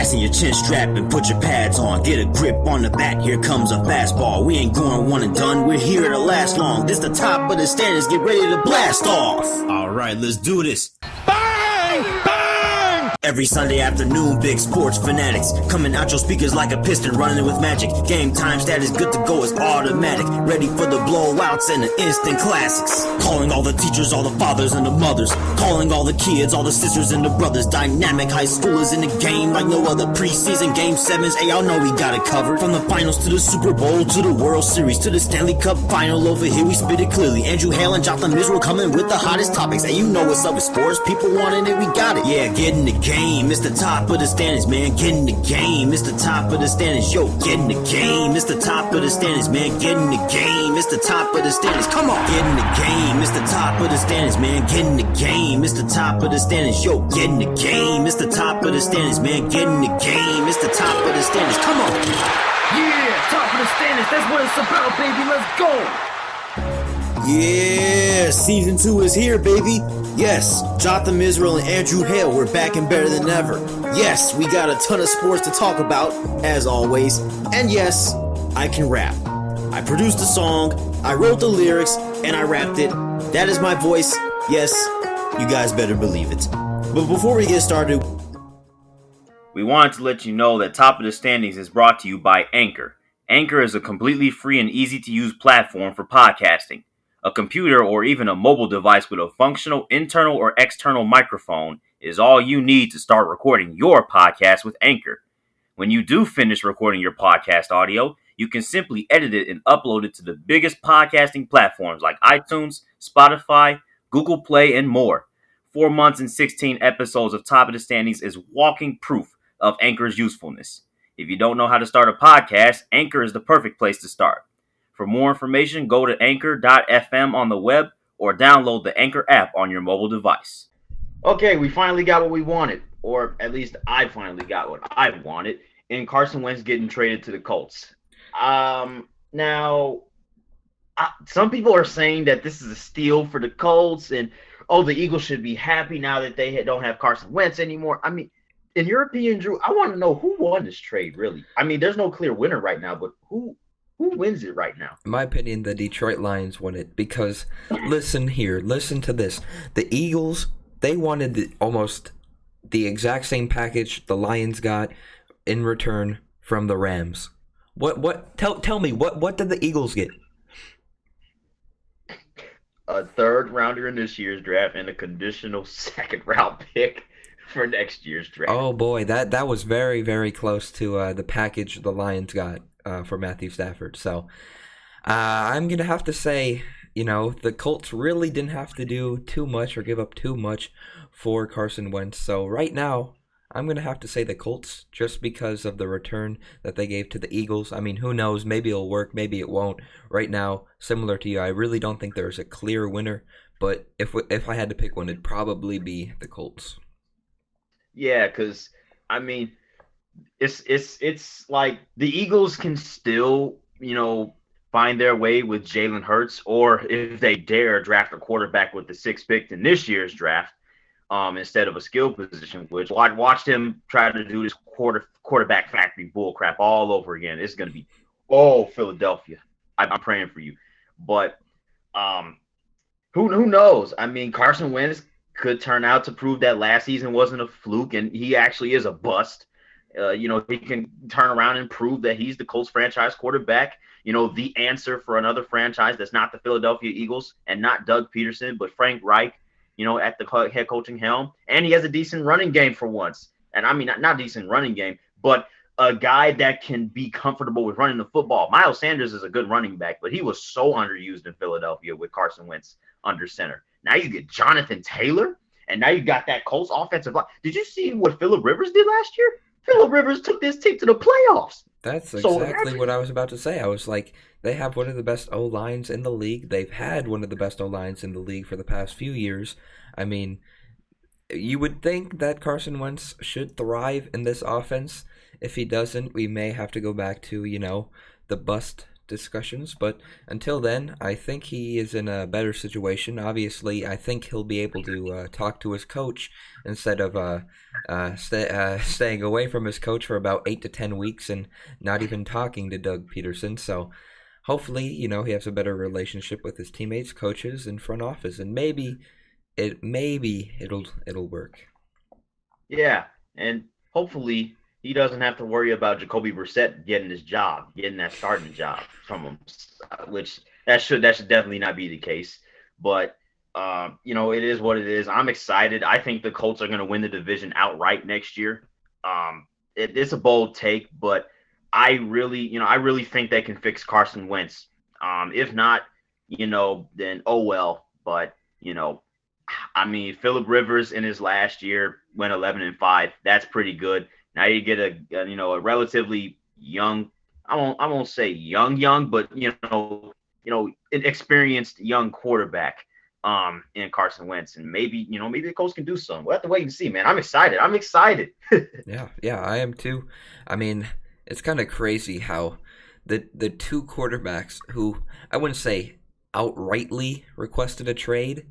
Fasten your chin strap and put your pads on. Get a grip on the bat, here comes a fastball. We ain't going one and done, we're here to last long. This the top of the standards, get ready to blast off. Alright, let's do this. Bang! Bang! Every Sunday afternoon, big sports fanatics coming out your speakers like a piston running with magic. Game time status good to go is automatic. Ready for the blowouts and the instant classics. Calling all the teachers, all the fathers and the mothers. Calling all the kids, all the sisters and the brothers. Dynamic high schoolers in the game like no other preseason. Game 7s, hey, y'all know we got it covered. From the finals to the Super Bowl to the World Series to the Stanley Cup final. Over here we spit it clearly. Andrew Hale and Jotham Israel coming with the hottest topics. Hey, you know what's up with sports. People wanting it, we got it. Yeah, get in the game. It's the top of the standards, man. Get in the game. It's the top of the standards. Yo, get in the game. It's the top of the standards, man. Get in the game. It's the top of the standards. Come on. Get in the game. It's the top of the standards, man. Get in the game. It's the top of the standards. Yo, get in the game. It's the top of the standards, man. Get in the game. It's the top of the standards. Come on. Yeah, top of the standards. That's what it's about, baby. Let's go. Yeah, season 2 is here, baby. Yes, Jotham Israel and Andrew Hale, we're back and better than ever. Yes, we got a ton of sports to talk about, as always. And yes, I can rap. I produced the song, I wrote the lyrics, and I rapped it. That is my voice. Yes, you guys better believe it. But before we get started, we wanted to let you know that Top of the Standings is brought to you by Anchor. Anchor is a completely free and easy-to-use platform for podcasting. A computer or even a mobile device with a functional internal or external microphone is all you need to start recording your podcast with Anchor. When you do finish recording your podcast audio, you can simply edit it and upload it to the biggest podcasting platforms like iTunes, Spotify, Google Play, and more. 4 months and 16 episodes of Top of the Standings is walking proof of Anchor's usefulness. If you don't know how to start a podcast, Anchor is the perfect place to start. For more information, go to anchor.fm on the web or download the Anchor app on your mobile device. Okay, we finally got what we wanted, or at least I finally got what I wanted, in Carson Wentz getting traded to the Colts. Now, some people are saying that this is a steal for the Colts, and, the Eagles should be happy now that they don't have Carson Wentz anymore. I mean, in your opinion, Drew, I want to know who won this trade, really. I mean, there's no clear winner right now, but who wins it right now? In my opinion, the Detroit Lions won it because, listen to this. The Eagles, they wanted almost the exact same package the Lions got in return from the Rams. Tell me, what did the Eagles get? A third rounder in this year's draft and a conditional second round pick for next year's draft. Oh boy, that was very, very close to the package the Lions got for Matthew Stafford. So I'm going to have to say, the Colts really didn't have to do too much or give up too much for Carson Wentz. So right now, I'm going to have to say the Colts just because of the return that they gave to the Eagles. I mean, who knows? Maybe it'll work. Maybe it won't. Right now, similar to you, I really don't think there's a clear winner. But if I had to pick one, it'd probably be the Colts. Yeah, because, I mean, it's like the Eagles can still, find their way with Jalen Hurts, or if they dare draft a quarterback with the 6th pick in this year's draft, instead of a skill position, which I watched him try to do this quarterback factory bullcrap all over again. It's going to be, Philadelphia. I'm praying for you. But who knows? I mean, Carson Wentz could turn out to prove that last season wasn't a fluke, and he actually is a bust. He can turn around and prove that he's the Colts franchise quarterback, the answer for another franchise that's not the Philadelphia Eagles and not Doug Peterson, but Frank Reich, at the head coaching helm. And he has a decent running game for once. And I mean, not decent running game, but a guy that can be comfortable with running the football. Miles Sanders is a good running back, but he was so underused in Philadelphia with Carson Wentz under center. Now you get Jonathan Taylor, and now you got that Colts offensive line. Did you see what Phillip Rivers did last year? Phillip Rivers took this team to the playoffs. That's exactly what I was about to say. I was like, they have one of the best O-lines in the league. They've had one of the best O-lines in the league for the past few years. I mean, you would think that Carson Wentz should thrive in this offense. If he doesn't, we may have to go back to, the bust discussions. But until then, I think he is in a better situation. Obviously, I think he'll be able to talk to his coach instead of staying away from his coach for about 8 to 10 weeks and not even talking to Doug Peterson. So hopefully, he has a better relationship with his teammates, coaches, and front office, and maybe it'll work. Yeah, and hopefully he doesn't have to worry about Jacoby Brissett getting that starting job from him, which that should definitely not be the case. But it is what it is. I'm excited. I think the Colts are going to win the division outright next year. It's a bold take, but I really think they can fix Carson Wentz. If not, then oh well. But Phillip Rivers in his last year went 11-5. That's pretty good. Now you get a relatively young, I won't say young, but an experienced young quarterback in Carson Wentz, and maybe the Colts can do something. We'll have to wait and see, man. I'm excited. Yeah, I am too. It's kind of crazy how the two quarterbacks who I wouldn't say outrightly requested a trade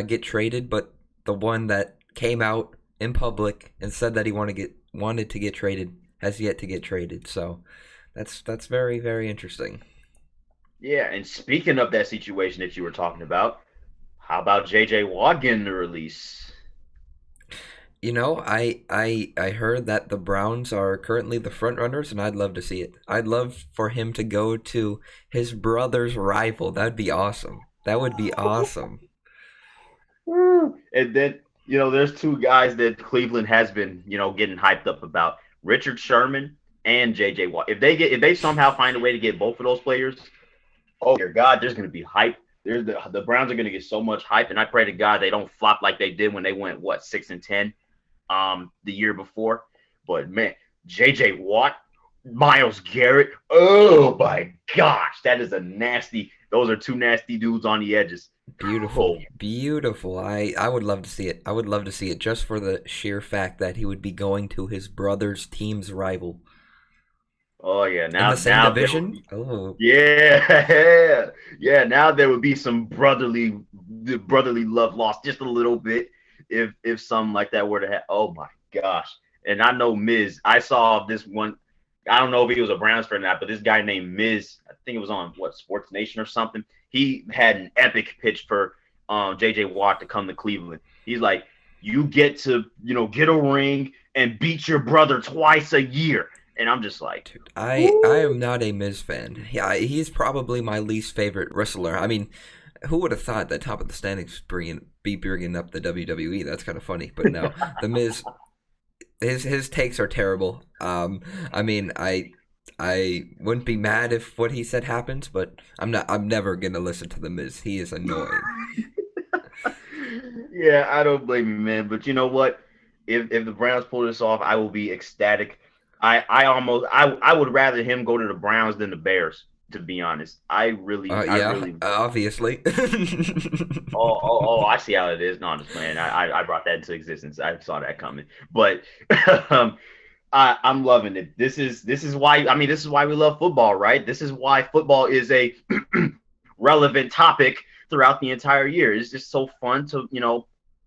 get traded, but the one that came out in public and said that he wanted to get traded has yet to get traded. So that's very, very interesting. Yeah, and speaking of that situation that you were talking about, how about J.J. Watt getting the release? I heard that the Browns are currently the front runners, and I'd love to see it. I'd love for him to go to his brother's rival. That'd be awesome. That would be awesome. And then, there's two guys that Cleveland has been, getting hyped up about: Richard Sherman and J.J. Watt. If they somehow find a way to get both of those players, oh dear God, there's going to be hype. The Browns are going to get so much hype, and I pray to God they don't flop like they did when they went 6-10 the year before. But man, J.J. Watt, Myles Garrett, oh my gosh, those are two nasty dudes on the edges. Beautiful. I would love to see it. I would love to see it just for the sheer fact that he would be going to his brother's team's rival. Oh yeah, now in the same division. Yeah. Now there would be some brotherly love lost just a little bit if something like that were to happen. Oh my gosh! And I know Miz. I saw this one. I don't know if he was a Browns fan or not, but this guy named Miz. I think it was on Sports Nation or something. He had an epic pitch for J.J. Watt to come to Cleveland. He's like, you get to get a ring and beat your brother twice a year. And I'm just like, dude, I am not a Miz fan. Yeah, he's probably my least favorite wrestler. Who would have thought that Top of the Standings be bringing up the WWE? That's kind of funny, but no, the Miz, his takes are terrible. I wouldn't be mad if what he said happens, but I'm never gonna listen to the Miz. He is annoying. Yeah, I don't blame you, man. But you know what? If the Browns pull this off, I will be ecstatic. I would rather him go to the Browns than the Bears, to be honest. Obviously. I see how it is. No, I'm just playing. I brought that into existence. I saw that coming. But I'm loving it. This is why we love football, right? This is why football is a relevant topic throughout the entire year. It's just so fun to,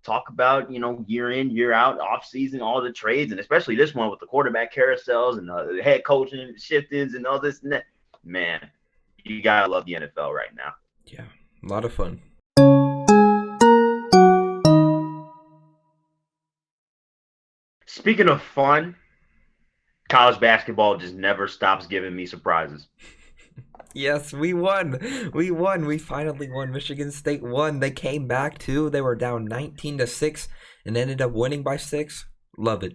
talk about, year in, year out, off season, all the trades, and especially this one with the quarterback carousels and the head coaching shiftings and all this and that. Man, you gotta love the NFL right now. Yeah, a lot of fun. Speaking of fun, college basketball just never stops giving me surprises. Yes, we won. We finally won. Michigan State won. They came back too. They were down 19-6 and ended up winning by 6. Love it.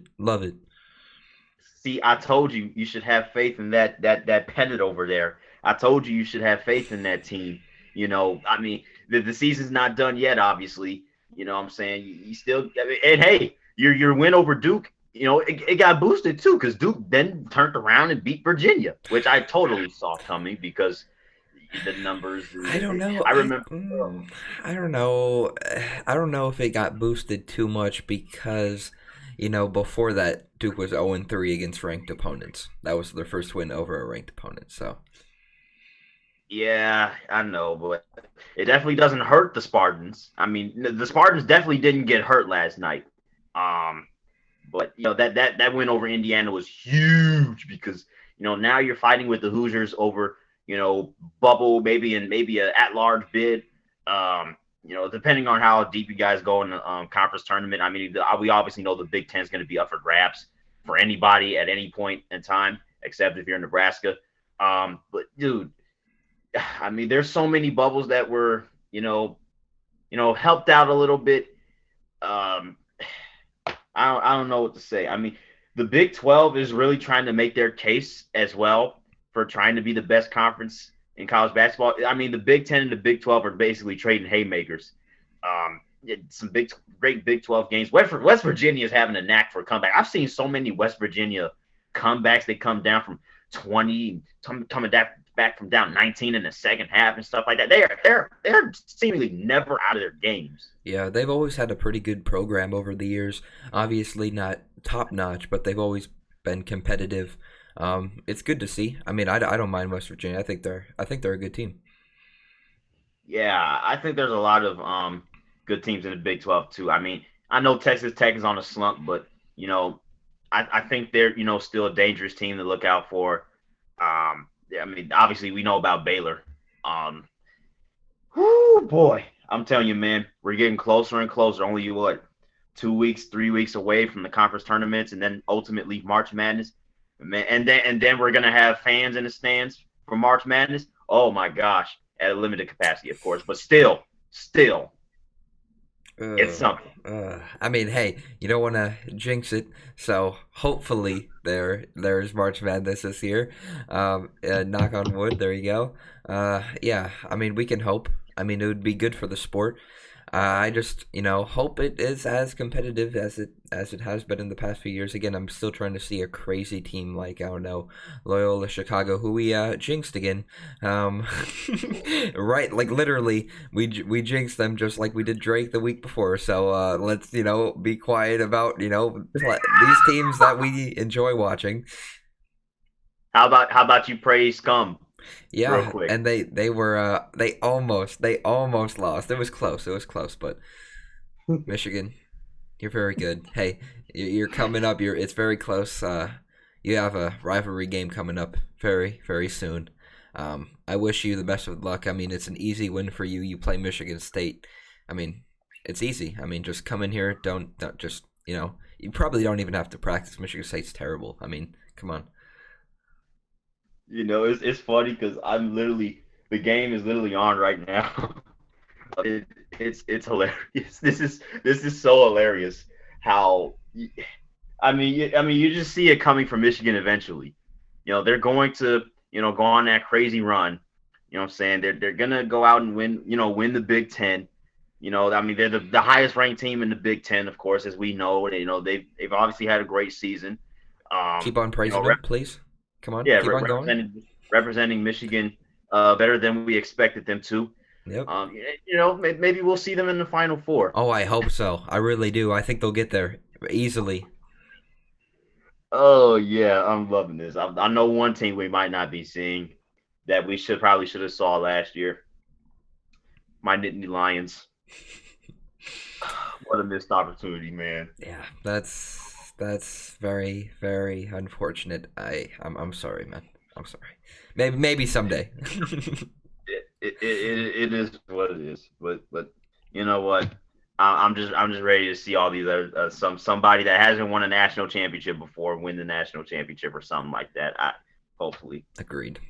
See, I told you should have faith in that pennant over there. I told you should have faith in that team. The season's not done yet, obviously. You know what I'm saying? You still, and hey, your win over Duke, it got boosted too, because Duke then turned around and beat Virginia, which I totally saw coming because the numbers. I don't know. I remember. I don't know. I don't know if it got boosted too much because, before that, Duke was 0-3 against ranked opponents. That was their first win over a ranked opponent. So. Yeah, I know, but it definitely doesn't hurt the Spartans. I mean, the Spartans definitely didn't get hurt last night. Um, but that win over Indiana was huge because now you're fighting with the Hoosiers over bubble maybe and maybe a at large bid. Depending on how deep you guys go in the conference tournament. I mean, we obviously know the Big Ten is going to be up for grabs for anybody at any point in time, except if you're in Nebraska. But dude, I mean, there's so many bubbles that were helped out a little bit. Um, I don't know what to say. I mean, the Big 12 is really trying to make their case as well for trying to be the best conference in college basketball. I mean, the Big 10 and the Big 12 are basically trading haymakers. Some great Big 12 games. West Virginia is having a knack for a comeback. I've seen so many West Virginia comebacks. They come down from 20, coming back from down 19 in the second half and stuff like that. They're seemingly never out of their games. Yeah, they've always had a pretty good program over the years. Obviously not top notch, but they've always been competitive. It's good to see. I mean, I don't mind West Virginia. I think they're a good team. Yeah, I think there's a lot of good teams in the Big 12 too. I mean, I know Texas Tech is on a slump, but I think they're still a dangerous team to look out for. I mean, obviously we know about Baylor. Whoo, boy, I'm telling you, man, we're getting closer and closer. Only 2 weeks, 3 weeks away from the conference tournaments, and then ultimately March Madness. Man, and then we're gonna have fans in the stands for March Madness. Oh my gosh, at a limited capacity, of course, but still, it's something. I mean, hey, you don't want to jinx it, so hopefully there's March Madness this year. Knock on wood. There you go. Yeah, I mean, we can hope. I mean, it would be good for the sport. I just, hope it is as competitive as it has been in the past few years. Again, I'm still trying to see a crazy team like, I don't know, Loyola Chicago, who we jinxed again. Right, like literally, we jinxed them just like we did Drake the week before. So let's be quiet about these teams that we enjoy watching. How about you praise Scum? Yeah, and they were they almost lost. It was close, but Michigan, you're very good. Hey, you're coming up. It's very close. You have a rivalry game coming up very, very soon. I wish you the best of luck. I mean, it's an easy win for you. You play Michigan State. I mean, it's easy. I mean, just come in here. Don't just you probably don't even have to practice. Michigan State's terrible. I mean, come on. It's funny because the game is literally on right now. It's hilarious. This is so hilarious. How I mean you just see it coming from Michigan eventually. They're going to go on that crazy run. You know what I'm saying? They're gonna go out and win the Big Ten. I mean they're the highest ranked team in the Big Ten, of course, as we know. They've obviously had a great season. Keep on praising them, please. Come on, yeah, keep on going. Representing Michigan better than we expected them to. Yep. Maybe we'll see them in the Final Four. Oh, I hope so. I really do. I think they'll get there easily. Oh yeah, I'm loving this. I know one team we might not be seeing that we probably should have saw last year. My Nittany Lions. What a missed opportunity, man. Yeah, that's very, very unfortunate. I'm sorry, man. I'm sorry. Maybe someday. It is what it is. But you know what? I'm just ready to see all these other somebody that hasn't won a national championship before win the national championship or something like that. Hopefully. Agreed.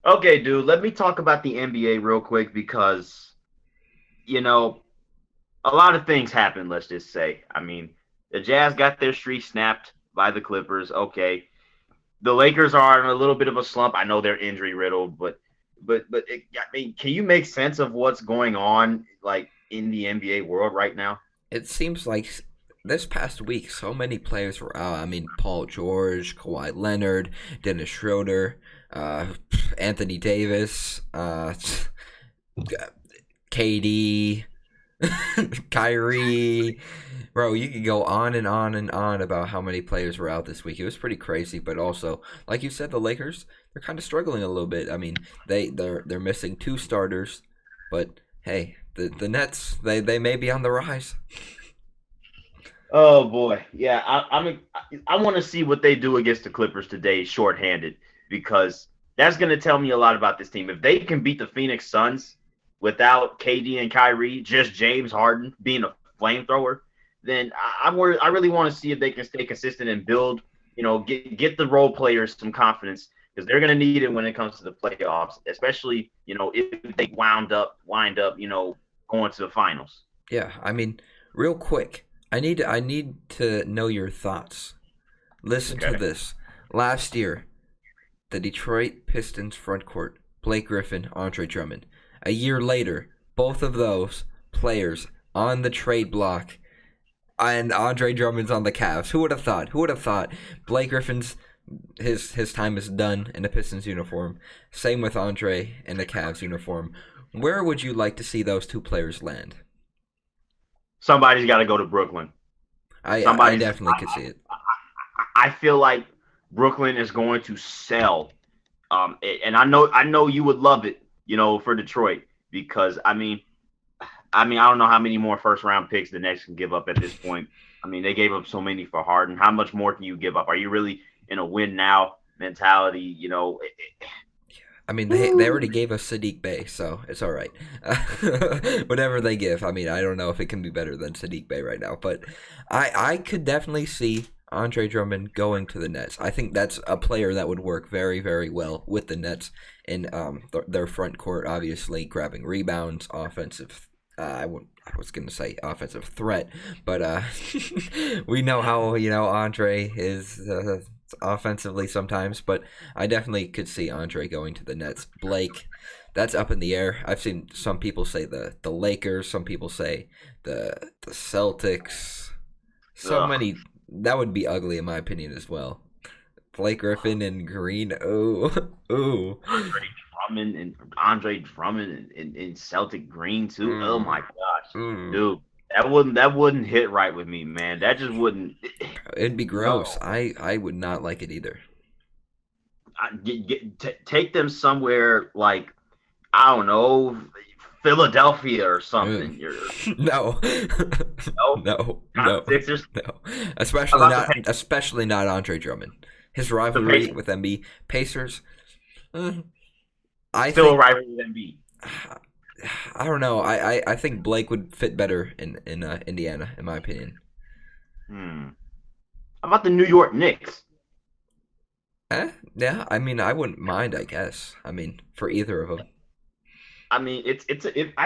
Okay, dude. Let me talk about the NBA real quick because a lot of things happened, let's just say. I mean, the Jazz got their streak snapped by the Clippers. Okay. The Lakers are in a little bit of a slump. I know they're injury riddled, but I mean, can you make sense of what's going on like in the NBA world right now? It seems like this past week, so many players were out. I mean, Paul George, Kawhi Leonard, Dennis Schroeder, Anthony Davis, KD. Kyrie, bro, you could go on and on and on about how many players were out this week. It was pretty crazy, but also, like you said, the Lakers, they're kind of struggling a little bit. I mean, they're missing two starters, but hey, the Nets, they may be on the rise. Oh boy, yeah. I want to see what they do against the Clippers today, shorthanded, because that's going to tell me a lot about this team. If they can beat the Phoenix Suns without KD and Kyrie, just James Harden being a flamethrower, then I really want to see if they can stay consistent and build. Get the role players some confidence because they're going to need it when it comes to the playoffs, especially if they wind up going to the finals. Yeah, I mean, real quick, I need to know your thoughts. Listen to this. Last year, the Detroit Pistons front court, Blake Griffin, Andre Drummond. A year later, both of those players on the trade block, and Andre Drummond's on the Cavs. Who would have thought? Who would have thought? Blake Griffin's his time is done in the Pistons uniform. Same with Andre in the Cavs uniform. Where would you like to see those two players land? Somebody's got to go to Brooklyn. I definitely could see it. I feel like Brooklyn is going to sell, and I know you would love it, for Detroit because I mean I don't know how many more first round picks the Nets can give up at this point. I mean, they gave up so many for Harden. How much more can you give up? Are you really in a win now mentality? I mean, they already gave us Sadiq Bey, so it's all right. Whatever they give, I mean, I don't know if it can be better than Sadiq Bey right now, but I could definitely see Andre Drummond going to the Nets. I think that's a player that would work very, very well with the Nets in their front court, obviously grabbing rebounds, offensive. I was going to say offensive threat, but we know how Andre is offensively sometimes. But I definitely could see Andre going to the Nets. Blake, that's up in the air. I've seen some people say the Lakers, some people say the Celtics. So many. That would be ugly in my opinion as well. Blake Griffin and Green. Ooh. Andre Drummond and Celtic Green too. Oh my gosh, dude, that wouldn't hit right with me, man. That just wouldn't. It'd be gross. No. I would not like it either. Take them somewhere like I don't know, Philadelphia or something. No. No. Sixers. No. Especially not Andre Drummond. His rivalry with Embiid, Pacers. Still a rivalry with Embiid. I don't know. I think Blake would fit better in Indiana, in my opinion. How about the New York Knicks? Yeah. I mean, I wouldn't mind. I guess. I mean, for either of them. I mean, I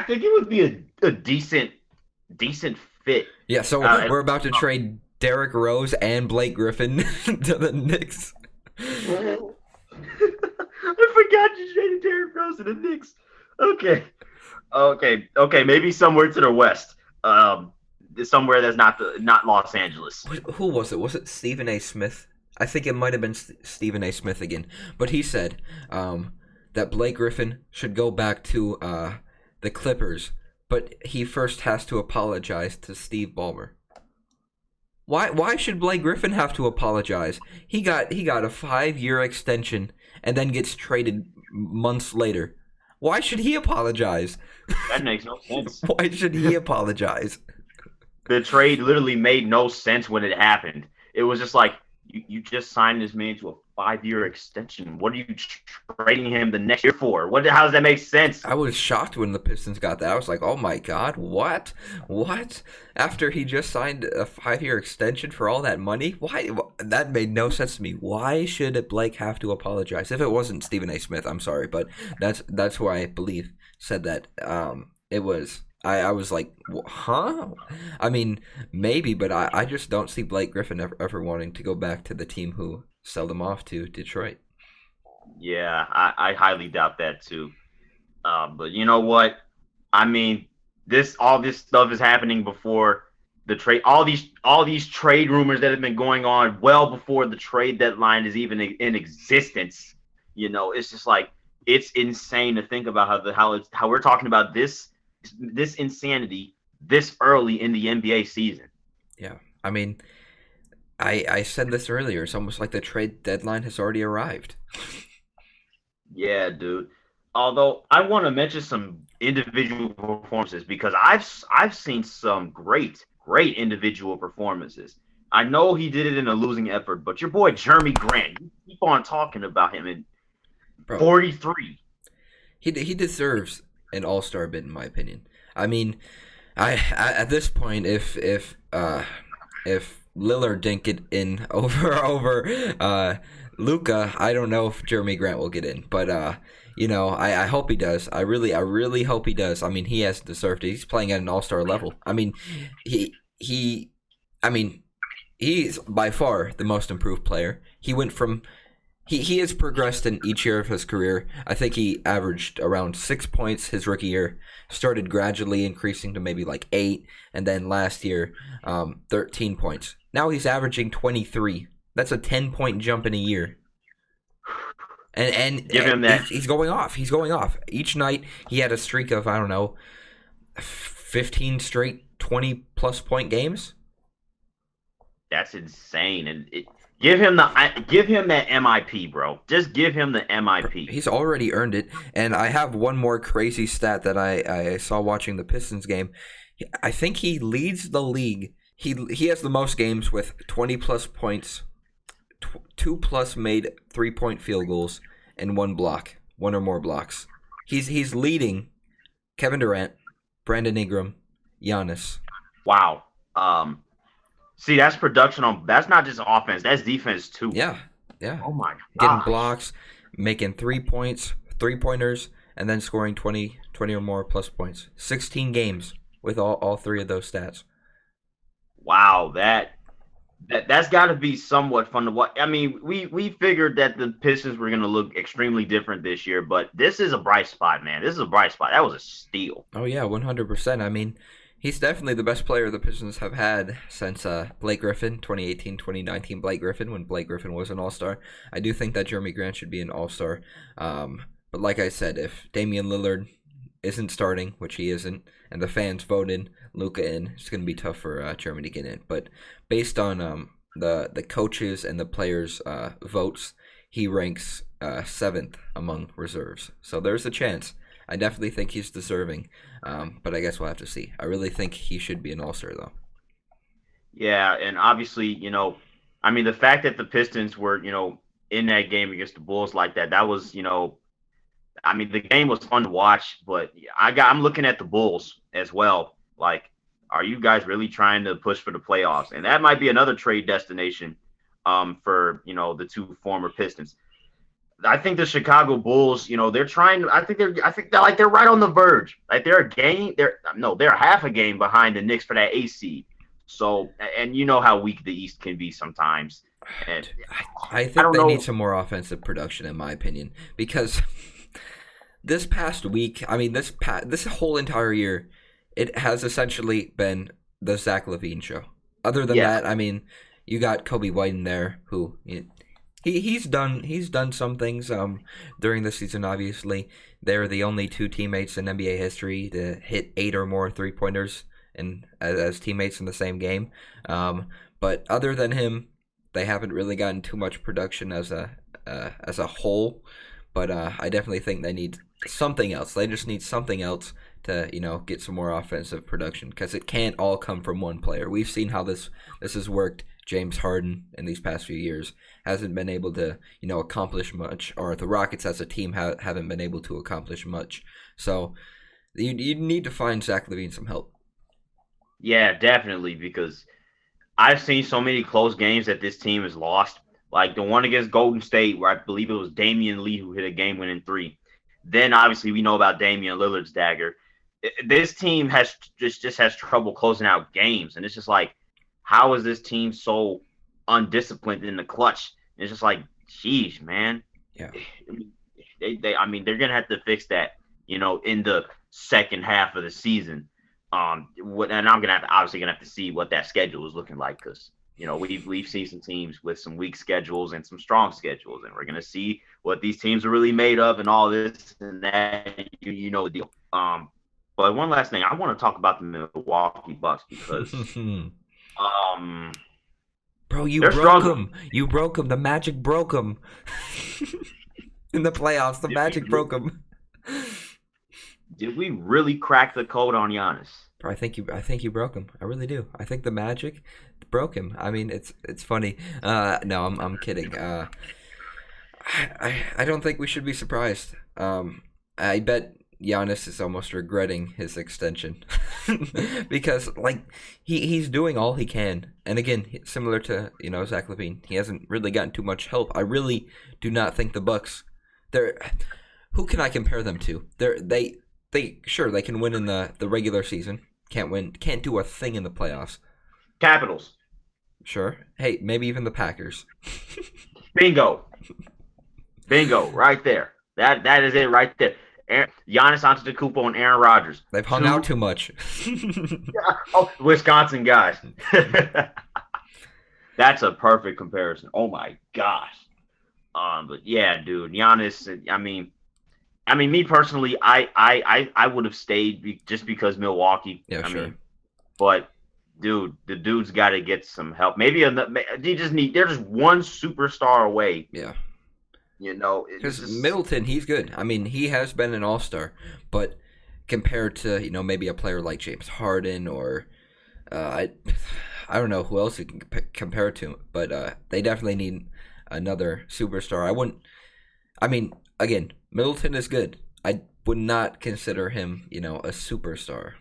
think it would be a decent fit. Yeah. So we're about to trade Derrick Rose and Blake Griffin to the Knicks. I forgot you traded Derrick Rose to the Knicks. Okay. Maybe somewhere to the west. Somewhere that's not Los Angeles. Who was it? Was it Stephen A. Smith? I think it might have been Stephen A. Smith again. But he said that Blake Griffin should go back to the Clippers, but he first has to apologize to Steve Ballmer. Why should Blake Griffin have to apologize? He got a 5-year extension and then gets traded months later. Why should he apologize? That makes no sense. Why should he apologize? The trade literally made no sense when it happened. It was just like, you just signed this man to a 5-year extension. What are you trading him the next year for? How does that make sense? I was shocked when the Pistons got that. I was like, oh my God, what? After he just signed a 5-year extension for all that money? Why? That made no sense to me. Why should Blake have to apologize? If it wasn't Stephen A. Smith, I'm sorry, but that's who I believe said that. It was... I was like, huh? I mean, maybe, but I just don't see Blake Griffin ever wanting to go back to the team who sold him off to Detroit. Yeah, I highly doubt that too. But you know what? I mean, all this stuff is happening before the trade. All these trade rumors that have been going on well before the trade deadline is even in existence. It's just like it's insane to think about how we're talking about this insanity this early in the NBA season. Yeah, I mean, I said this earlier. It's almost like the trade deadline has already arrived. Yeah, dude. Although I want to mention some individual performances because I've seen some great individual performances. I know he did it in a losing effort, but your boy Jeremy Grant, you keep on talking about him in Bro, 43. he deserves an All-Star bid, in my opinion. I mean, at this point, if Lillard didn't get in over Luka, I don't know if Jeremy Grant will get in, but I hope he does. I really hope he does. I mean, he has deserved it. He's playing at an All-Star level. I mean, I mean, he's by far the most improved player. He went from he has progressed in each year of his career. I think he averaged around 6 points his rookie year, started gradually increasing to maybe like 8, and then last year, 13 points. Now he's averaging 23. That's a 10-point jump in a year. And Give him that. He's going off. He's going off. Each night he had a streak of, I don't know, 15 straight 20-plus point games. That's insane. And give him that MIP, bro. Just give him the MIP. He's already earned it. And I have one more crazy stat that I saw watching the Pistons game. I think he leads the league. He has the most games with 20-plus points, 2+ made 3-point field goals, and 1 block, 1 or more blocks. He's leading Kevin Durant, Brandon Ingram, Giannis. Wow. See, that's production that's not just offense, that's defense too. Yeah. Oh my god. Getting blocks, making 3 points, 3-pointers, and then scoring 20 or more plus points. 16 games with all 3 of those stats. Wow, that's got to be somewhat fun to watch. I mean, we figured that the Pistons were going to look extremely different this year, but this is a bright spot, man. This is a bright spot. That was a steal. Oh yeah, 100%. I mean, he's definitely the best player the Pistons have had since Blake Griffin, 2018-2019 Blake Griffin, when Blake Griffin was an All-Star. I do think that Jeremy Grant should be an All-Star. But like I said, if Damian Lillard isn't starting, which he isn't, and the fans voted Luka in, it's going to be tough for Jeremy to get in. But based on the coaches and the players' votes, he ranks 7th among reserves. So there's a chance. I definitely think he's deserving, but I guess we'll have to see. I really think he should be an All-Star, though. Yeah, and obviously, I mean, the fact that the Pistons were, in that game against the Bulls like that was, I mean, the game was fun to watch, but I'm looking at the Bulls as well. Like, are you guys really trying to push for the playoffs? And that might be another trade destination for, the 2 former Pistons. I think the Chicago Bulls, they're trying. I think they're right on the verge. Like they're half a game behind the Knicks for that A seed. So, and you know how weak the East can be sometimes. And I think they need some more offensive production, in my opinion, because this past week, I mean, this whole entire year, it has essentially been the Zach LaVine show. Other than that, I mean, you got Kobe White in there, who. He's done some things during the season. Obviously, they're the only 2 teammates in NBA history to hit 8 or more 3-pointers as teammates in the same game. But other than him, they haven't really gotten too much production as a whole. But I definitely think they need something else. They just need something else to get some more offensive production, because it can't all come from one player. We've seen how this has worked. James Harden in these past few years hasn't been able to, accomplish much, or the Rockets as a team haven't been able to accomplish much. So you need to find Zach LaVine some help. Yeah, definitely, because I've seen so many close games that this team has lost. Like the one against Golden State, where I believe it was Damian Lee who hit a game-winning 3. Then obviously we know about Damian Lillard's dagger. This team just has trouble closing out games, and it's just like, how is this team so undisciplined in the clutch? And it's just like, geez, man. Yeah. I mean, they're gonna have to fix that, in the second half of the season. And I'm obviously gonna have to see what that schedule is looking like, because we've seen some teams with some weak schedules and some strong schedules, and we're gonna see what these teams are really made of and all this and that. The deal. But one last thing, I want to talk about the Milwaukee Bucks because Bro, you they're broke struggling. him. You broke him. The Magic broke him. In the playoffs, the Magic broke him. Did we really crack the code on Giannis? Bro, I think you broke him. I really do. I think the Magic broke him. I mean, it's funny. No, I'm kidding. I don't think we should be surprised. I bet Giannis is almost regretting his extension because like he's doing all he can, and again, similar to Zach LaVine, he hasn't really gotten too much help. I really do not think the Bucks. Who can I compare them to? They sure they can win in the regular season. Can't do a thing in the playoffs. Capitals. Sure. Hey, maybe even the Packers. Bingo, right there. That is it right there. Giannis Antetokounmpo and Aaron Rodgers. They've hung out too much. Wisconsin guys. That's a perfect comparison. Oh my gosh. But yeah, dude, Giannis. I mean, me personally, I would have stayed just because Milwaukee. Yeah, sure. But dude, the dude's got to get some help. Maybe they're just one superstar away. Yeah. Because Middleton, he's good. I mean, he has been an all-star, but compared to maybe a player like James Harden or I don't know who else you can compare it to, but they definitely need another superstar. I mean, again, Middleton is good. I would not consider him, a superstar.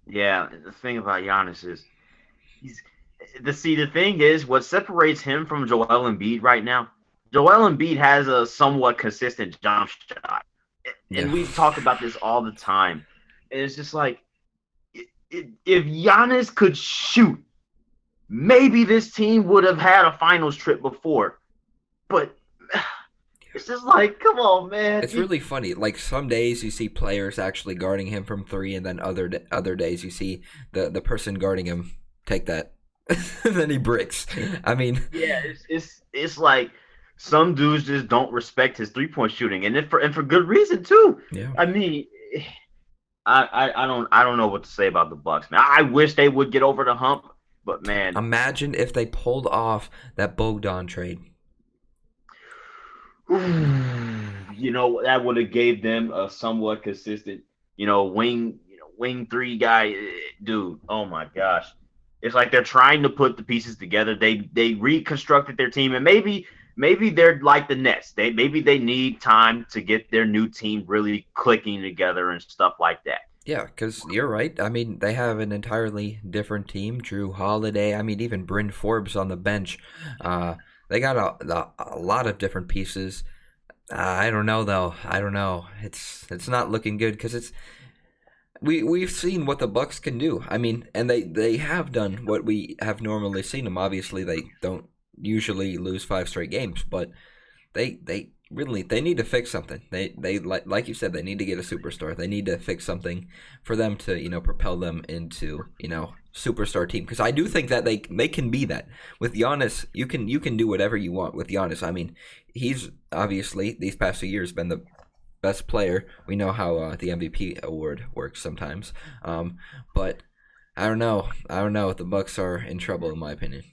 Yeah, the thing about Giannis is the thing is what separates him from Joel Embiid right now. Joel Embiid has a somewhat consistent jump shot. And we've talked about this all the time. And it's just like, if Giannis could shoot, maybe this team would have had a finals trip before. But it's just like, come on, man. It's really funny. Like, some days you see players actually guarding him from three, and then other days you see the person guarding him take that. And then he bricks. I mean. Yeah, it's like, some dudes just don't respect his 3-point shooting, and for good reason too. Yeah. I mean, I don't know what to say about the Bucks, man. I wish they would get over the hump, but man, imagine if they pulled off that Bogdan trade. That would have gave them a somewhat consistent, wing three guy, dude. Oh my gosh, it's like they're trying to put the pieces together. They reconstructed their team, and maybe they're like the Nets. Maybe they need time to get their new team really clicking together and stuff like that. Yeah, because you're right. I mean, they have an entirely different team. Drew Holiday. I mean, even Bryn Forbes on the bench. They got a lot of different pieces. I don't know though. I don't know. It's not looking good because we've seen what the Bucks can do. I mean, and they have done what we have normally seen them. Obviously, they don't usually lose 5 straight games, but they need to fix something. They like you said, they need to get a superstar. They need to fix something for them to propel them into superstar team, because I do think that they can be that. With Giannis, you can do whatever you want with Giannis. I mean, he's obviously these past few years been the best player. We know how the MVP award works sometimes, but I don't know. The Bucks are in trouble in my opinion.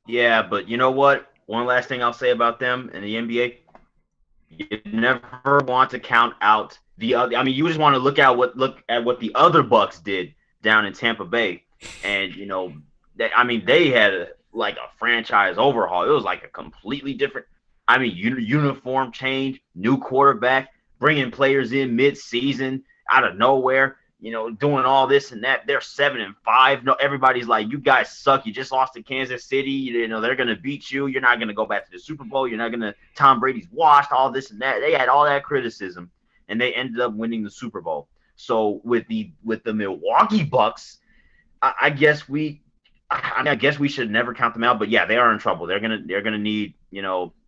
Yeah, but you know what? One last thing I'll say about them in the NBA. You never want to count out the other. I mean, you just want to look at what the other Bucks did down in Tampa Bay, and they had a franchise overhaul. It was like a completely different. I mean, uniform change, new quarterback, bringing players in mid-season out of nowhere. Doing all this and that. They're 7-5. No, everybody's like, you guys suck. You just lost to Kansas City. They're going to beat you. You're not going to go back to the Super Bowl. You're not going to – Tom Brady's washed, all this and that. They had all that criticism, and they ended up winning the Super Bowl. So with the Milwaukee Bucks, I guess we should never count them out. But, yeah, they are in trouble. They're gonna need,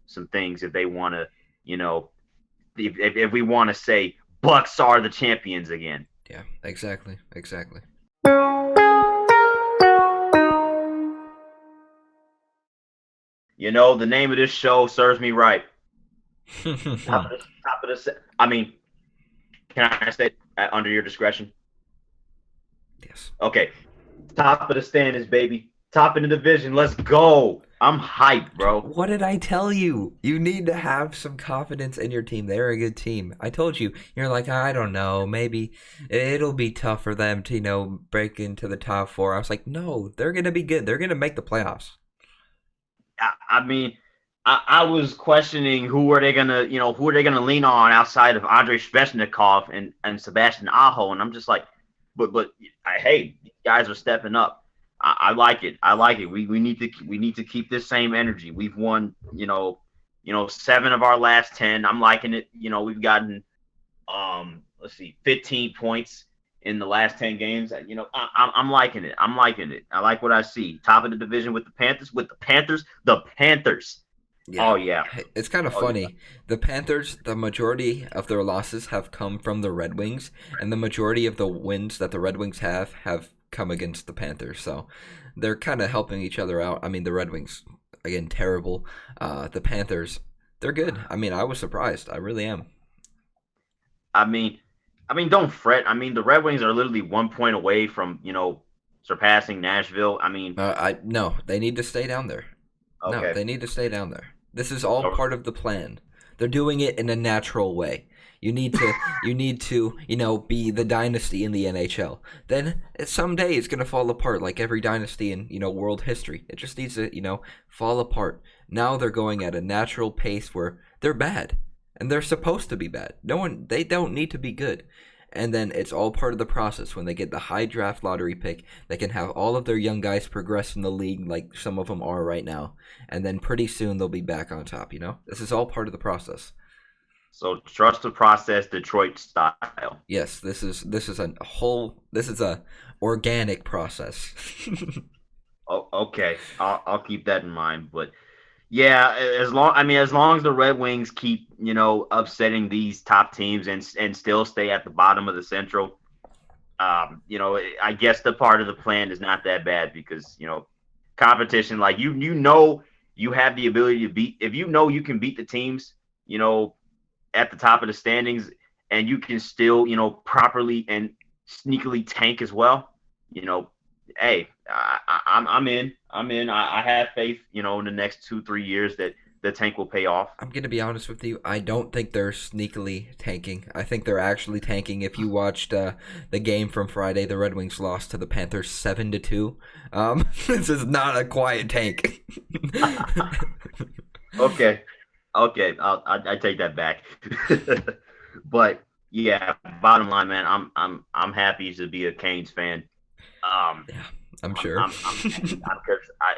some things if they want to, if we want to say Bucks are the champions again. Yeah, exactly. The name of this show serves me right. Top of the I mean, can I say under your discretion? Yes. Okay. Top of the standings, baby. Top in the division. Let's go. I'm hyped, bro. What did I tell you? You need to have some confidence in your team. They're a good team. I told you. You're like, I don't know. Maybe it'll be tough for them to, break into the top 4. I was like, no, they're going to be good. They're going to make the playoffs. I mean, I was questioning who are they gonna lean on outside of Andrei Svechnikov and Sebastian Aho, and I'm just like, but hey, these guys are stepping up. I like it. We need to keep this same energy. We've won, 7 of our last 10. I'm liking it. We've gotten 15 points in the last 10 games. I'm liking it. I like what I see. Top of the division with the Panthers. The Panthers. Yeah. Oh yeah. It's kind of funny. Yeah. The Panthers, the majority of their losses have come from the Red Wings, and the majority of the wins that the Red Wings have come against the Panthers. So they're kind of helping each other out. I mean, the Red Wings, again, terrible. The Panthers, they're good. I mean, I was surprised. I really am. I mean, don't fret. I mean, the Red Wings are literally 1 point away from, surpassing Nashville. I mean, no, they need to stay down there. Okay. No, they need to stay down there. This is all part of the plan. They're doing it in a natural way. You need to, be the dynasty in the NHL. Then someday it's going to fall apart like every dynasty in, world history. It just needs to, fall apart. Now they're going at a natural pace where they're bad. And they're supposed to be bad. They don't need to be good. And then it's all part of the process. When they get the high draft lottery pick, they can have all of their young guys progress in the league like some of them are right now. And then pretty soon they'll be back on top, This is all part of the process. So trust the process, Detroit style. Yes, this is a organic process. Oh, okay. I'll keep that in mind. But yeah, as long as the Red Wings keep, upsetting these top teams and still stay at the bottom of the Central, I guess the part of the plan is not that bad because, competition, like you have the ability to beat, if you can beat the teams, at the top of the standings and you can still, properly and sneakily tank as well, hey, I'm in. I have faith, in the next 2-3 years that the tank will pay off. I'm going to be honest with you. I don't think they're sneakily tanking. I think they're actually tanking. If you watched the game from Friday, the Red Wings lost to the Panthers 7-2. This is not a quiet tank. Okay. I take that back. But yeah, bottom line, man, I'm happy to be a Canes fan. Yeah, I'm sure.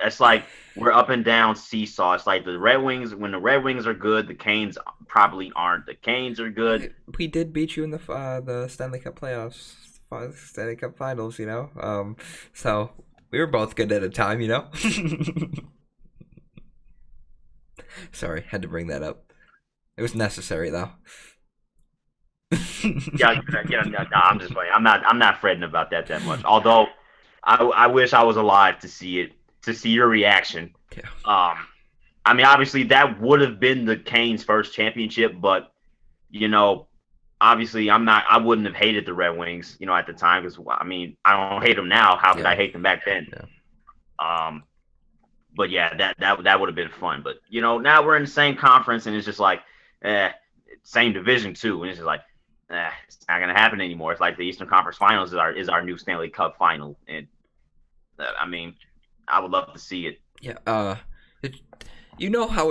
It's like we're up and down seesaw. It's like the Red Wings. When the Red Wings are good, the Canes probably aren't. The Canes are good. We did beat you in the Stanley Cup playoffs, Stanley Cup Finals. So we were both good at a time. Sorry, had to bring that up. It was necessary though. yeah, I'm just playing. I'm not fretting about that much. Although I wish I was alive to see your reaction. Yeah. Obviously that would have been the Canes' first championship, but obviously I wouldn't have hated the Red Wings, at the time because I don't hate them now. How could I hate them back then? Yeah. But yeah, that would have been fun. But now we're in the same conference and it's just like, same division too, and it's just like, it's not gonna happen anymore. It's like the Eastern Conference Finals is our new Stanley Cup final, and I would love to see it. Yeah. How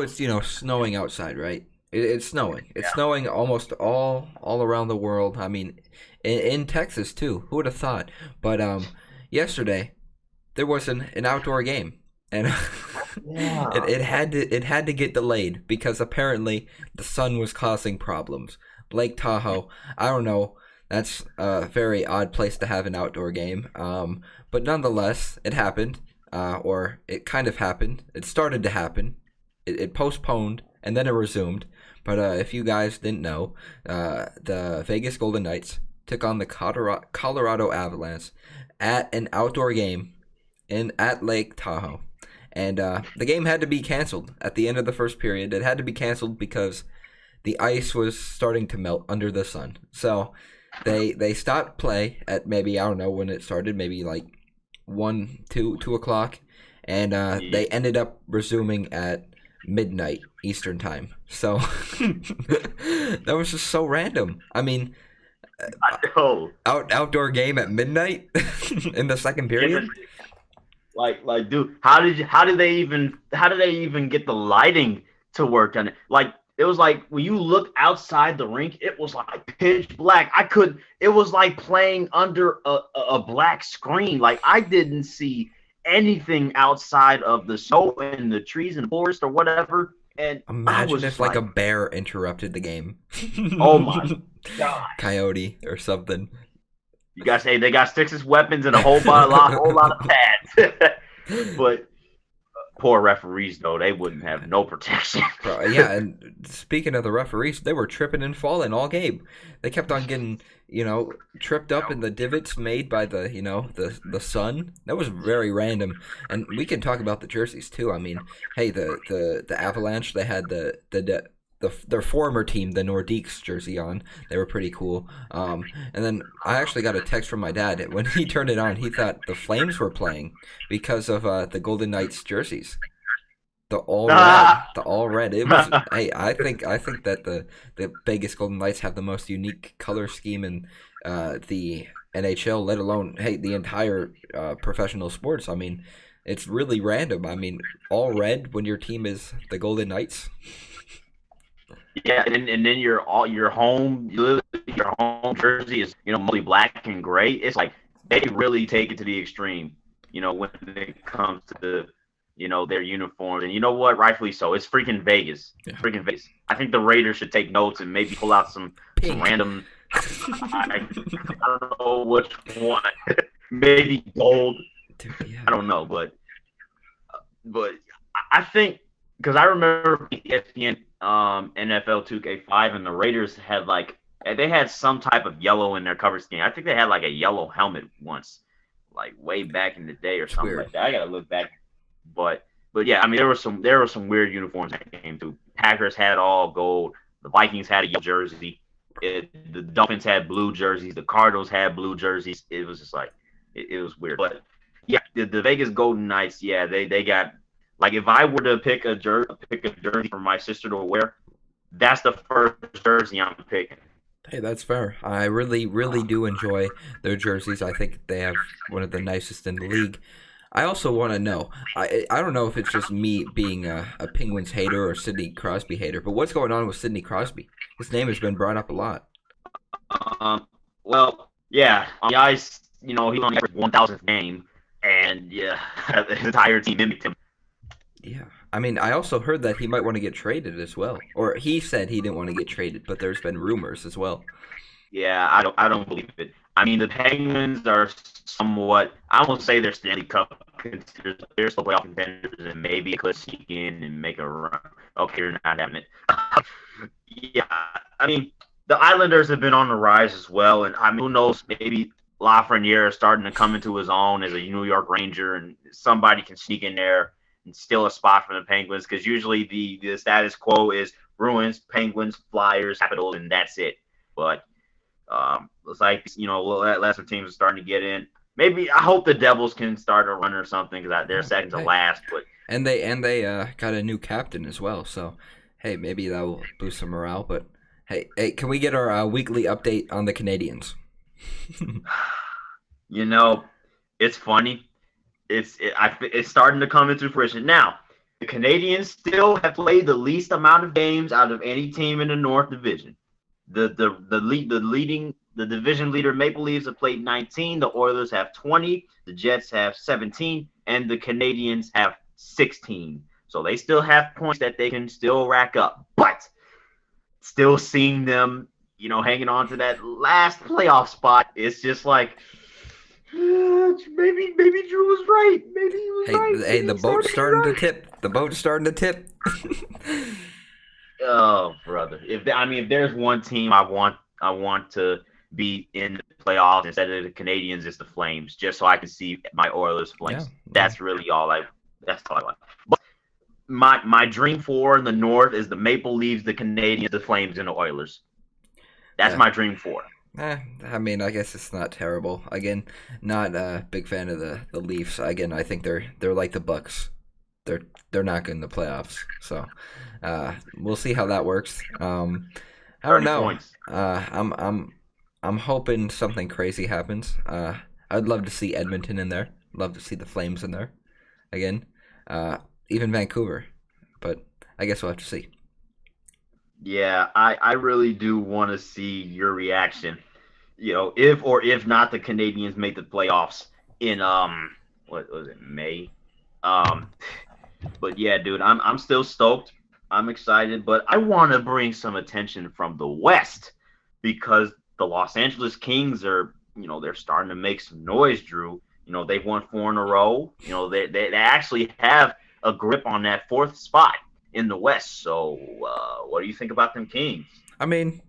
it's snowing outside, right? It's snowing. It's snowing almost all around the world. In Texas too. Who would have thought? But yesterday there was an outdoor game. And yeah. it had to get delayed because apparently the sun was causing problems. Lake Tahoe, I don't know. That's a very odd place to have an outdoor game. But nonetheless, it happened, or it kind of happened. It started to happen. It postponed and then it resumed. But if you guys didn't know, the Vegas Golden Knights took on the Colorado Avalanche at an outdoor game at Lake Tahoe. And the game had to be canceled at the end of the first period. It had to be canceled because the ice was starting to melt under the sun. So They stopped play at maybe, I don't know when it started, maybe like 2 o'clock, and they ended up resuming at midnight Eastern time. So that was just so random. I mean, I know. outdoor game at midnight in the second period. Like, dude, how did they even get the lighting to work on it? Like, it was like when you look outside the rink, it was like pitch black. It was like playing under a black screen. Like, I didn't see anything outside of the snow and the trees and the forest or whatever. And imagine if like a bear interrupted the game. Oh my god. Coyote or something. You guys say they got six weapons and a whole lot of pads. But poor referees, though, they wouldn't have no protection. Yeah, and speaking of the referees, they were tripping and falling all game. They kept on getting, tripped up in the divots made by the sun. That was very random. And we can talk about the jerseys too. I mean, hey, the Avalanche, they had their former team, the Nordiques jersey on. They were pretty cool. And then I actually got a text from my dad. When he turned it on, he thought the Flames were playing because of the Golden Knights jerseys. The all red. It was. Hey, I think that the Vegas Golden Knights have the most unique color scheme in the NHL, let alone the entire professional sports. I mean, it's really random. I mean, all red when your team is the Golden Knights. Yeah, and then your home jersey is mostly black and gray. It's like they really take it to the extreme, when it comes to their uniforms. And you know what? Rightfully so. It's freaking Vegas. Yeah. Freaking Vegas. I think the Raiders should take notes and maybe pull out some random. I don't know which one. Maybe gold. Dude, yeah. I don't know, but I think because I remember ESPN NFL 2K5 and the Raiders had they had some type of yellow in their cover scheme. I think they had like a yellow helmet once, like way back in the day or something like that. I gotta look back, but yeah, I mean there were some weird uniforms that came through. Packers had all gold. The Vikings had a yellow jersey. The Dolphins had blue jerseys. The Cardinals had blue jerseys. It was just like it was weird. But yeah, the Vegas Golden Knights, yeah, they got. Like, if I were to pick a jersey for my sister to wear, that's the first jersey I'm picking. Hey, that's fair. I really, really do enjoy their jerseys. I think they have one of the nicest in the league. I also want to know, I don't know if it's just me being a Penguins hater or Sidney Crosby hater, but what's going on with Sidney Crosby? His name has been brought up a lot. Well, yeah, on the ice, he was on every 1,000th game, and yeah, the entire team mimicked him. Yeah, I mean, I also heard that he might want to get traded as well, or he said he didn't want to get traded, but there's been rumors as well. Yeah, I don't believe it. I mean, the Penguins are somewhat. I won't say they're Stanley Cup contenders. They're still playoff contenders, and maybe could sneak in and make a run. Okay, you're not having it. Yeah, I mean, the Islanders have been on the rise as well, and I mean, who knows? Maybe Lafreniere is starting to come into his own as a New York Ranger, and somebody can sneak in there and steal a spot from the Penguins, because usually the status quo is Bruins, Penguins, Flyers, Capitals, and that's it. But looks like lesser teams are starting to get in. Maybe I hope the Devils can start a run or something, because they're second to last. But and they got a new captain as well, so hey, maybe that will boost some morale. But hey, can we get our weekly update on the Canadians? It's funny. It's starting to come into fruition now. The Canadians still have played the least amount of games out of any team in the North Division. The division leader Maple Leafs have played 19. The Oilers have 20. The Jets have 17, and the Canadians have 16. So they still have points that they can still rack up, but still seeing them, hanging on to that last playoff spot. It's just like. Maybe Drew was right. Maybe he was right. Hey, the boat's starting to tip. The boat's starting to tip. Oh, brother! If there's one team I want to be in the playoffs instead of the Canadians, it's the Flames, just so I can see my Oilers Flames. Yeah. That's really all I want. But my dream four in the North is the Maple Leafs, the Canadians, the Flames, and the Oilers. That's my dream four. I mean, I guess it's not terrible. Again, not a big fan of the Leafs. Again, I think they're like the Bucks. They're not good in the playoffs. So, we'll see how that works. I don't 30 know. points. I'm hoping something crazy happens. I'd love to see Edmonton in there. Love to see the Flames in there again. Even Vancouver, but I guess we'll have to see. Yeah, I really do want to see your reaction. If not the Canadians make the playoffs in what was it, May? But yeah, dude, I'm still stoked. I'm excited, but I want to bring some attention from the West because the Los Angeles Kings are, they're starting to make some noise, Drew. They've won 4 in a row. They actually have a grip on that 4th spot in the West. So, what do you think about them Kings? I mean,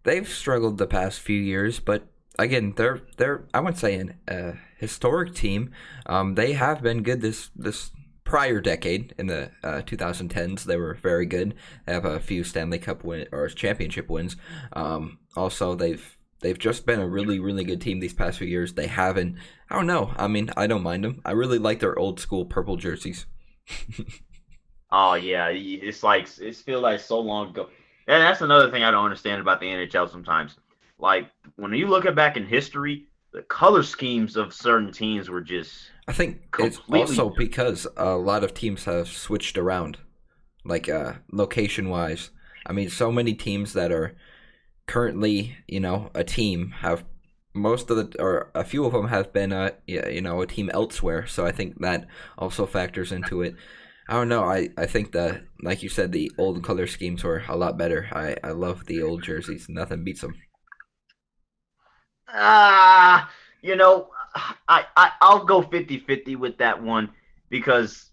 they've struggled the past few years, but again, they're I wouldn't say a historic team. They have been good this prior decade in the 2010s. They were very good. They have a few Stanley Cup or championship wins. Also, they've just been a really, really good team these past few years. They haven't. I don't know. I mean, I don't mind them. I really like their old school purple jerseys. Oh yeah, it feels like so long ago. And that's another thing I don't understand about the NHL sometimes. Like when you look back in history, the color schemes of certain teams were just. I think it's completely also because a lot of teams have switched around, like location-wise. I mean, so many teams that are currently, a team have or a few of them have been, a team elsewhere. So I think that also factors into it. I don't know. I think that, like you said, the old color schemes were a lot better. I love the old jerseys. Nothing beats them. I'll go 50-50 with that one because,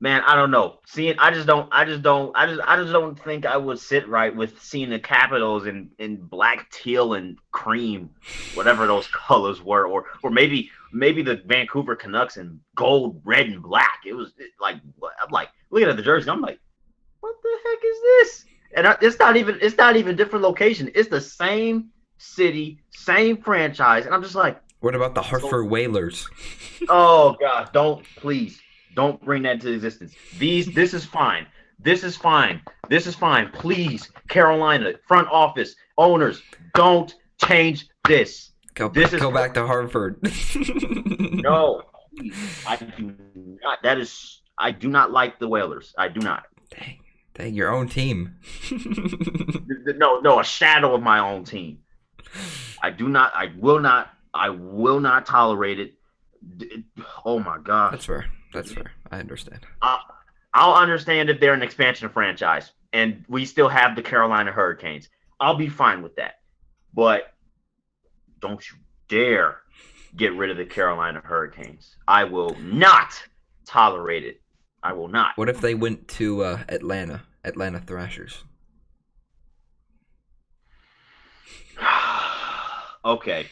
man, I don't know. I just don't think I would sit right with seeing the Capitals in black, teal, and cream, whatever those colors were, or maybe the Vancouver Canucks in gold, red, and black. I'm like looking at the jersey. I'm like, what the heck is this? And it's not even different location. It's the same city, same franchise, and I'm just like, what about the Hartford Whalers? Oh God, don't bring that to existence. This is fine. This is fine. Please, Carolina front office owners, don't change this. Go back to Hartford. No, I do not. I do not like the Whalers. I do not. Dang, your own team. No, a shadow of my own team. I do not. I will not tolerate it. Oh my God. That's fair. I understand. I'll understand if they're an expansion franchise and we still have the Carolina Hurricanes. I'll be fine with that. But don't you dare get rid of the Carolina Hurricanes. I will not tolerate it. I will not. What if they went to Atlanta Thrashers? Okay.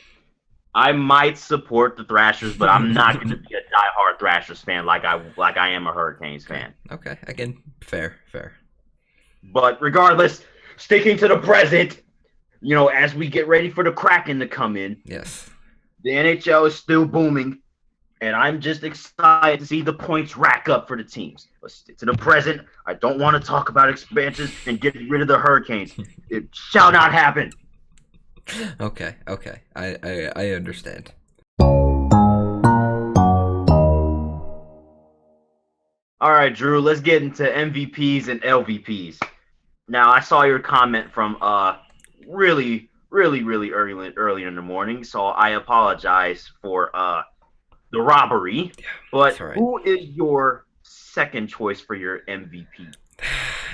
I might support the Thrashers, but I'm not going to be a diehard Thrashers fan like I am a Hurricanes fan. Okay. Again, fair. But regardless, sticking to the present, as we get ready for the Kraken to come in. Yes. The NHL is still booming, and I'm just excited to see the points rack up for the teams. Let's stick to the present. I don't want to talk about expansions and get rid of the Hurricanes. It shall not happen. Okay. I understand. All right, Drew, let's get into MVPs and LVPs. Now, I saw your comment from really early in the morning, so I apologize for the robbery. Yeah, but right. Who is your second choice for your MVP?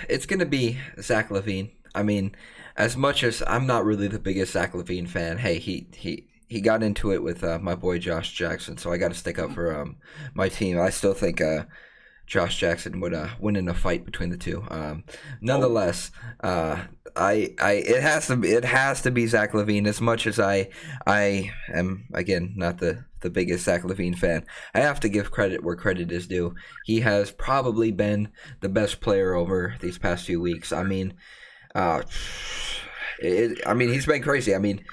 It's going to be Zach LaVine. I mean, as much as I'm not really the biggest Zach LaVine fan, hey, he got into it with my boy Josh Jackson, so I got to stick up for my team. I still think Josh Jackson would win in a fight between the two. Nonetheless, it has to be Zach LaVine. As much as I am, again, not the biggest Zach LaVine fan, I have to give credit where credit is due. He has probably been the best player over these past few weeks. I mean, I mean, he's been crazy. I mean,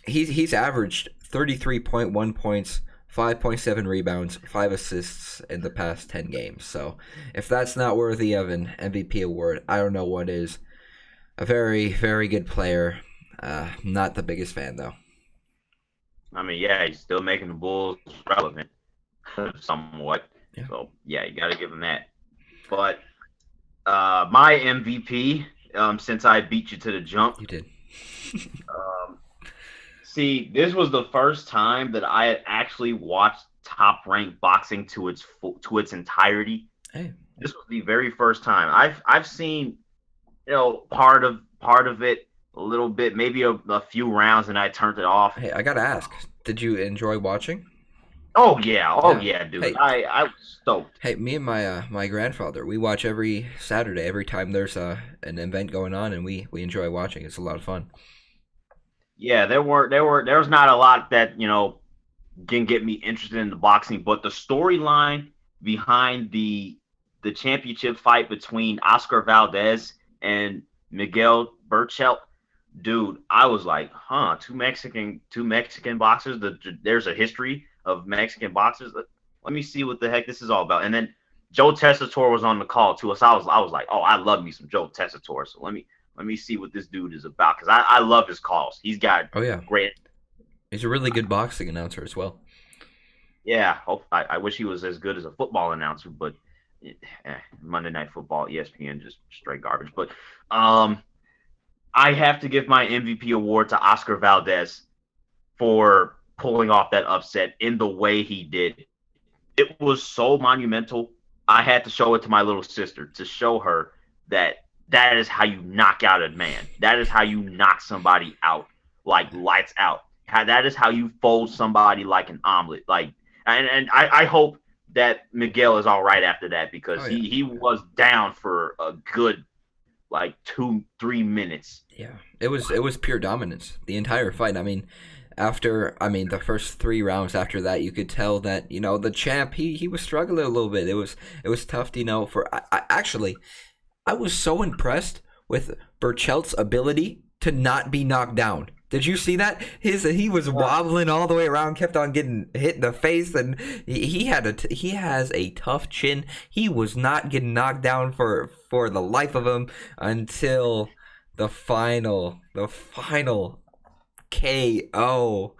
he's averaged 33.1 points, 5.7 rebounds, 5 assists in the past 10 games. So if that's not worthy of an MVP award, I don't know what is. A very, very good player. Not the biggest fan, though. I mean, yeah, he's still making the Bulls relevant somewhat. Yeah. So, yeah, you got to give him that. But my MVP, since I beat you to the jump. You did. See, this was the first time that I had actually watched top-ranked boxing to its entirety. Hey. This was the very first time. I've seen, part of it a little bit, maybe a few rounds, and I turned it off. Hey, I gotta ask, did you enjoy watching? Oh yeah, dude. Hey. I was stoked. Hey, me and my grandfather, we watch every Saturday, every time there's an event going on, and we enjoy watching. It's a lot of fun. Yeah, there was not a lot that can get me interested in the boxing, but the storyline behind the championship fight between Oscar Valdez and Miguel Berchelt, dude, I was like, two Mexican boxers. There's a history of Mexican boxers. Let me see what the heck this is all about. And then Joe Tessitore was on the call too. So I was like, oh, I love me some Joe Tessitore. So let me see what this dude is about, because I love his calls. He's got great. He's a really good boxing announcer as well. Yeah, I wish he was as good as a football announcer, but Monday Night Football, ESPN, just straight garbage. But I have to give my MVP award to Oscar Valdez for pulling off that upset in the way he did. It was so monumental. I had to show it to my little sister to show her that is how you knock out a man. That is how you knock somebody out, like lights out. That is how you fold somebody like an omelet. And I hope that Miguel is all right after that, because he was down for a good 2-3 minutes. Yeah, it was pure dominance the entire fight. I mean, the first 3 rounds after that, you could tell that the champ he was struggling a little bit. It was tough to I was so impressed with Berchelt's ability to not be knocked down. Did you see that? He was wobbling all the way around, kept on getting hit in the face, and he has a tough chin. He was not getting knocked down for the life of him until the final KO.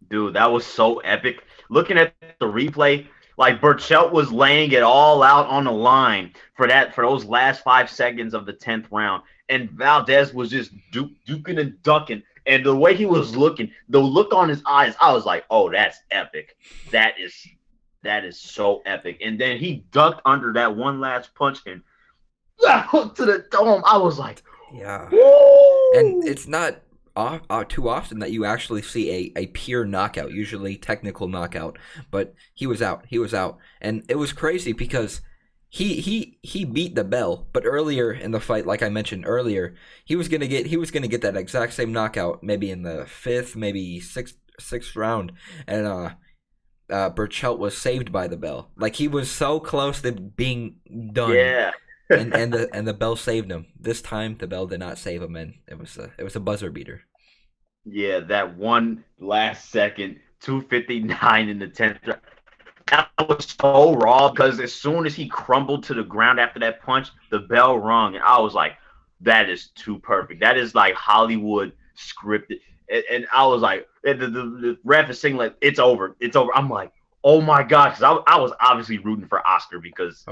Dude, that was so epic. Looking at the replay, Berchelt was laying it all out on the line for those last 5 seconds of the 10th round, and Valdez was just duking and ducking. And the way he was looking, the look on his eyes, I was like, "Oh, that's epic. That is so epic." And then he ducked under that one last punch and hook to the dome. I was like, "Yeah." Woo! And it's not too often that you actually see a pure knockout, usually technical knockout, but he was out, and it was crazy because he beat the bell, but earlier in the fight, like I mentioned earlier, he was gonna get that exact same knockout, maybe in the 5th, maybe sixth round, and Berchelt was saved by the bell. He was so close to being done. Yeah. and the bell saved him. This time the bell did not save him, and it was a buzzer beater. Yeah, that one last second, 2:59 in the 10th round. That was so raw, because as soon as he crumbled to the ground after that punch, the bell rung, and I was like, that is too perfect. That is like Hollywood scripted. And I was like, the ref is saying it's over. I'm like, oh my gosh, 'cause I was obviously rooting for Oscar, because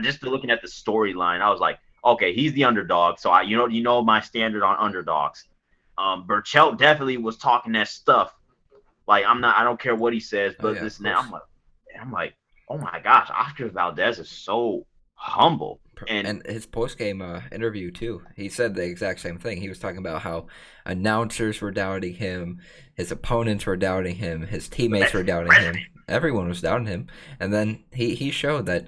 just looking at the storyline, I was like, okay, he's the underdog, so my standard on underdogs. Berchelt definitely was talking that stuff. I don't care what he says, but this and that. I'm like, oh my gosh, Oscar Valdez is so humble. And his post-game interview too, he said the exact same thing. He was talking about how announcers were doubting him, his opponents were doubting him, his teammates were doubting him. Everyone was doubting him, and then he showed that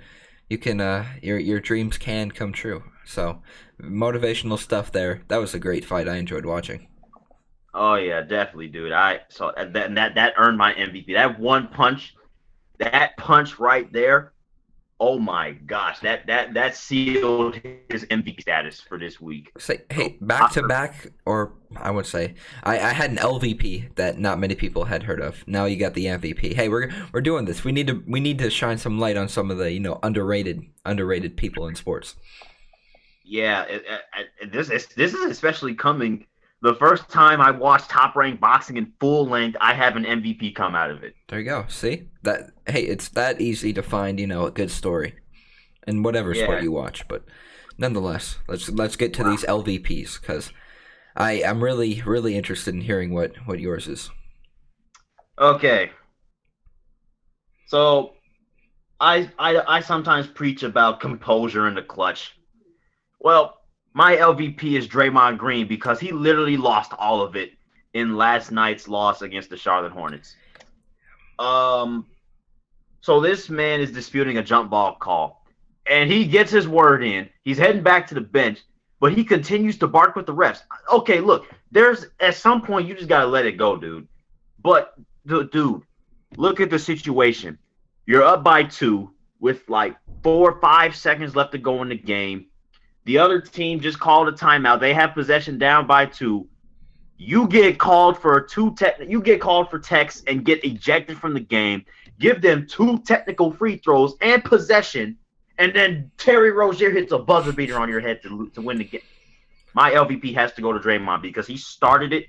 you can your dreams can come true. So motivational stuff there. That was a great fight. I enjoyed watching. Oh yeah, definitely, dude. That earned my MVP. That punch right there. Oh my gosh, that sealed his MVP status for this week. Say, hey, back to back, or I would say, I had an LVP that not many people had heard of. Now you got the MVP. Hey, we're doing this. We need to shine some light on some of the underrated people in sports. Yeah, this is especially coming. The first time I watched Top Rank Boxing in full length, I have an MVP come out of it. There you go. See that? Hey, it's that easy to find a good story in whatever sport you watch. But nonetheless, let's get to these LVPs because I'm really interested in hearing what yours is. Okay, so I sometimes preach about composure in the clutch. Well, my LVP is Draymond Green because he literally lost all of it in last night's loss against the Charlotte Hornets. So this man is disputing a jump ball call, and he gets his word in. He's heading back to the bench, but he continues to bark with the refs. Okay, look, there's at some point you just gotta let it go, dude. But dude, look at the situation. You're up by 2 with like 4 or 5 seconds left to go in the game. The other team just called a timeout. They have possession down by 2. You get called for techs and get ejected from the game. Give them 2 technical free throws and possession, and then Terry Rozier hits a buzzer beater on your head to win the game. My LVP has to go to Draymond because he started it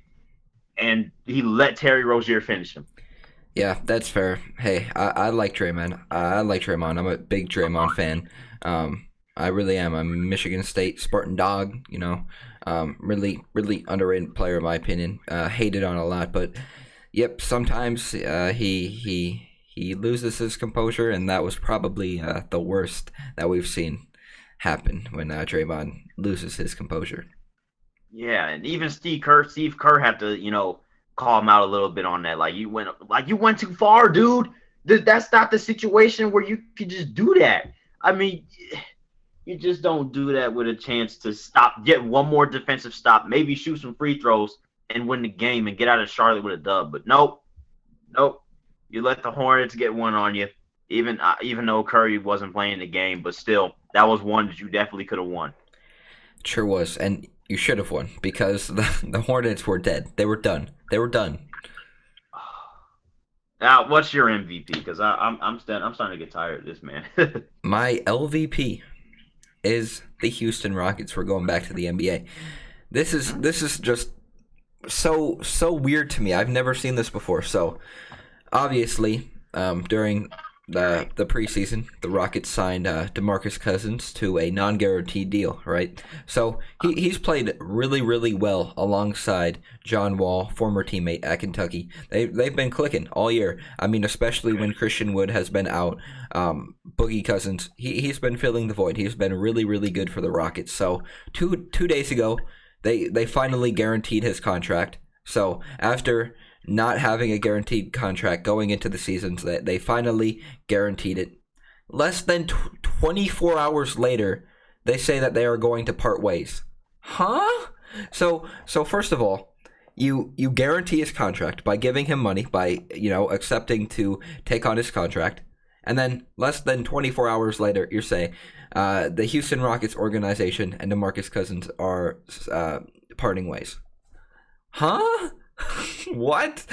and he let Terry Rozier finish him. Yeah, that's fair. Hey, I like Draymond. I like Draymond. I'm a big Draymond fan. I really am. I'm a Michigan State Spartan dog, really underrated player in my opinion. Hated on a lot, but yep, sometimes he loses his composure, and that was probably the worst that we've seen happen when Draymond loses his composure. Yeah, and even Steve Kerr had to, call him out a little bit on that. Like you went too far, dude. That's not the situation where you could just do that. I mean, you just don't do that with a chance to get one more defensive stop, maybe shoot some free throws and win the game and get out of Charlotte with a dub. But nope. You let the Hornets get one on you, even though Curry wasn't playing the game. But still, that was one that you definitely could have won. It sure was, and you should have won because the Hornets were dead. They were done. Now, what's your MVP? Because I'm starting to get tired of this, man. My LVP is the Houston Rockets. We're going back to the NBA. This is just so weird to me. I've never seen this before. So obviously, during the preseason, the Rockets signed DeMarcus Cousins to a non-guaranteed deal, right? So he's played really well alongside John Wall, former teammate at Kentucky. They've been clicking all year. I mean, especially when Christian Wood has been out. Boogie Cousins, he's been filling the void. He's been really good for the Rockets. So two days ago, they finally guaranteed his contract. So after not having a guaranteed contract going into the seasons, they finally guaranteed it. Less than 24 hours later, they say that they are going to part ways. Huh? So first of all, you guarantee his contract by giving him money, by accepting to take on his contract, and then less than 24 hours later, you're saying the Houston Rockets organization and DeMarcus Cousins are parting ways. Huh? What?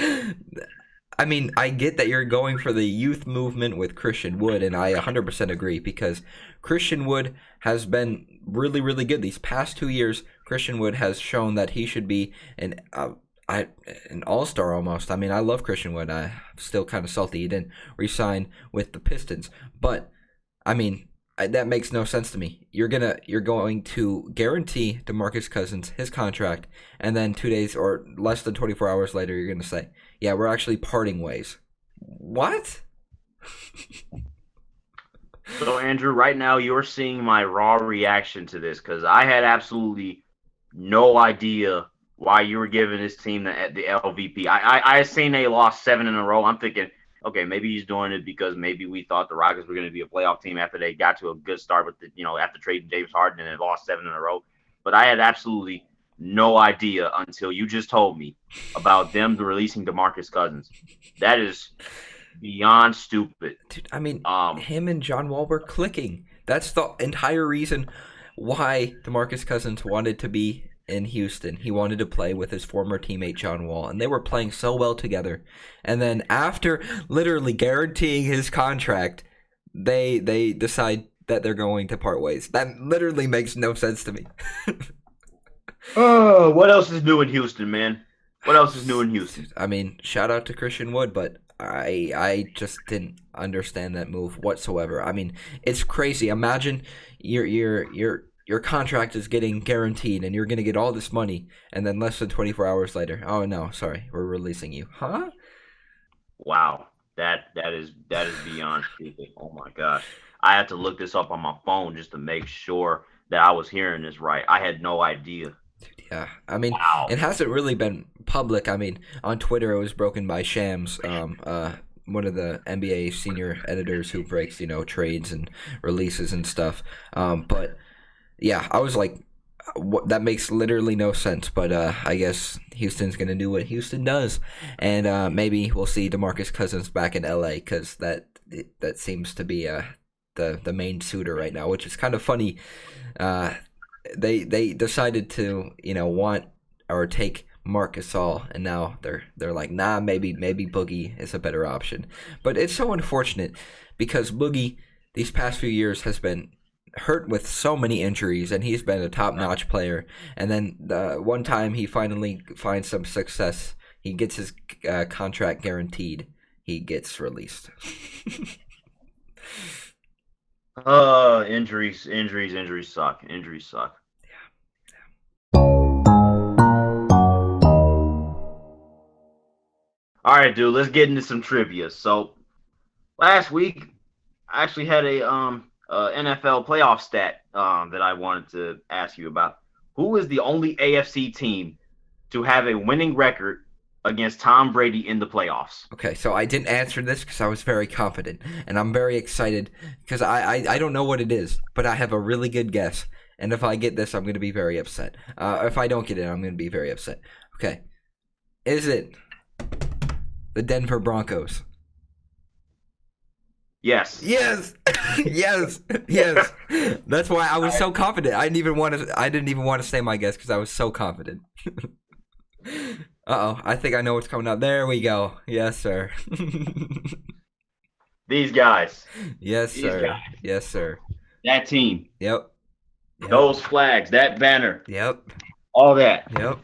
I mean, I get that you're going for the youth movement with Christian Wood, and I 100% agree because Christian Wood has been really good. These past 2 years, Christian Wood has shown that he should be an all-star almost. I mean, I love Christian Wood. I'm still kind of salty he didn't re-sign with the Pistons, but I mean, that makes no sense to me. You're going to guarantee DeMarcus Cousins his contract, and then 2 days or less than 24 hours later, you're going to say, "Yeah, we're actually parting ways." What? So, Andrew, right now you're seeing my raw reaction to this because I had absolutely no idea why you were giving this team the LVP. I seen they lost 7 in a row. I'm thinking, okay, maybe he's doing it because maybe we thought the Rockets were going to be a playoff team after they got to a good start with after trading James Harden and they lost 7 in a row. But I had absolutely no idea until you just told me about them releasing DeMarcus Cousins. That is beyond stupid. Dude, I mean, Um, him and John Wall were clicking. That's the entire reason why DeMarcus Cousins wanted to be in Houston. He wanted to play with his former teammate John Wall, and they were playing so well together. And then after literally guaranteeing his contract, they decide that they're going to part ways. That literally makes no sense to me. oh, what else is new in Houston, man? What else is new in Houston? I mean, shout out to Christian Wood, but I just didn't understand that move whatsoever. I mean, it's crazy. Imagine your contract is getting guaranteed and you're going to get all this money, and then less than 24 hours later, oh no, sorry, we're releasing you. Huh? Wow, that is beyond stupid. Oh my gosh, I had to look this up on my phone just to make sure that I was hearing this right. I had no idea. Yeah, I mean, Wow. it hasn't really been public. I mean, on Twitter it was broken by Shams, one of the NBA senior editors who breaks, trades and releases and stuff. But yeah, I was like, that makes literally no sense. But I guess Houston's gonna do what Houston does, and maybe we'll see DeMarcus Cousins back in LA because that seems to be the main suitor right now, which is kind of funny. They decided to want or take Marc Gasol, and now they're like, nah, maybe Boogie is a better option. But it's so unfortunate because Boogie these past few years has been hurt with so many injuries, and he's been a top-notch player. And then the one time he finally finds some success, he gets his contract guaranteed, he gets released. Injuries suck. Injuries suck. All right, dude, let's get into some trivia. So, last week I actually had a NFL playoff stat that I wanted to ask you about. Who is the only AFC team to have a winning record against Tom Brady in the playoffs? Okay, so I didn't answer this because I was very confident, and I'm very excited because I don't know what it is, but I have a really good guess. And if I get this, I'm going to be very upset. If I don't get it, I'm going to be very upset. Okay, is it the Denver Broncos? Yes. Yes, yes, yes. That's why I was so confident. I didn't even want to say my guess because I was so confident. Uh-oh, I think I know what's coming up. There we go. Yes, sir. These guys. Yes, These sir. guys. Yes, sir. That team. Yep. Those flags, that banner, Yep. all that. Yep.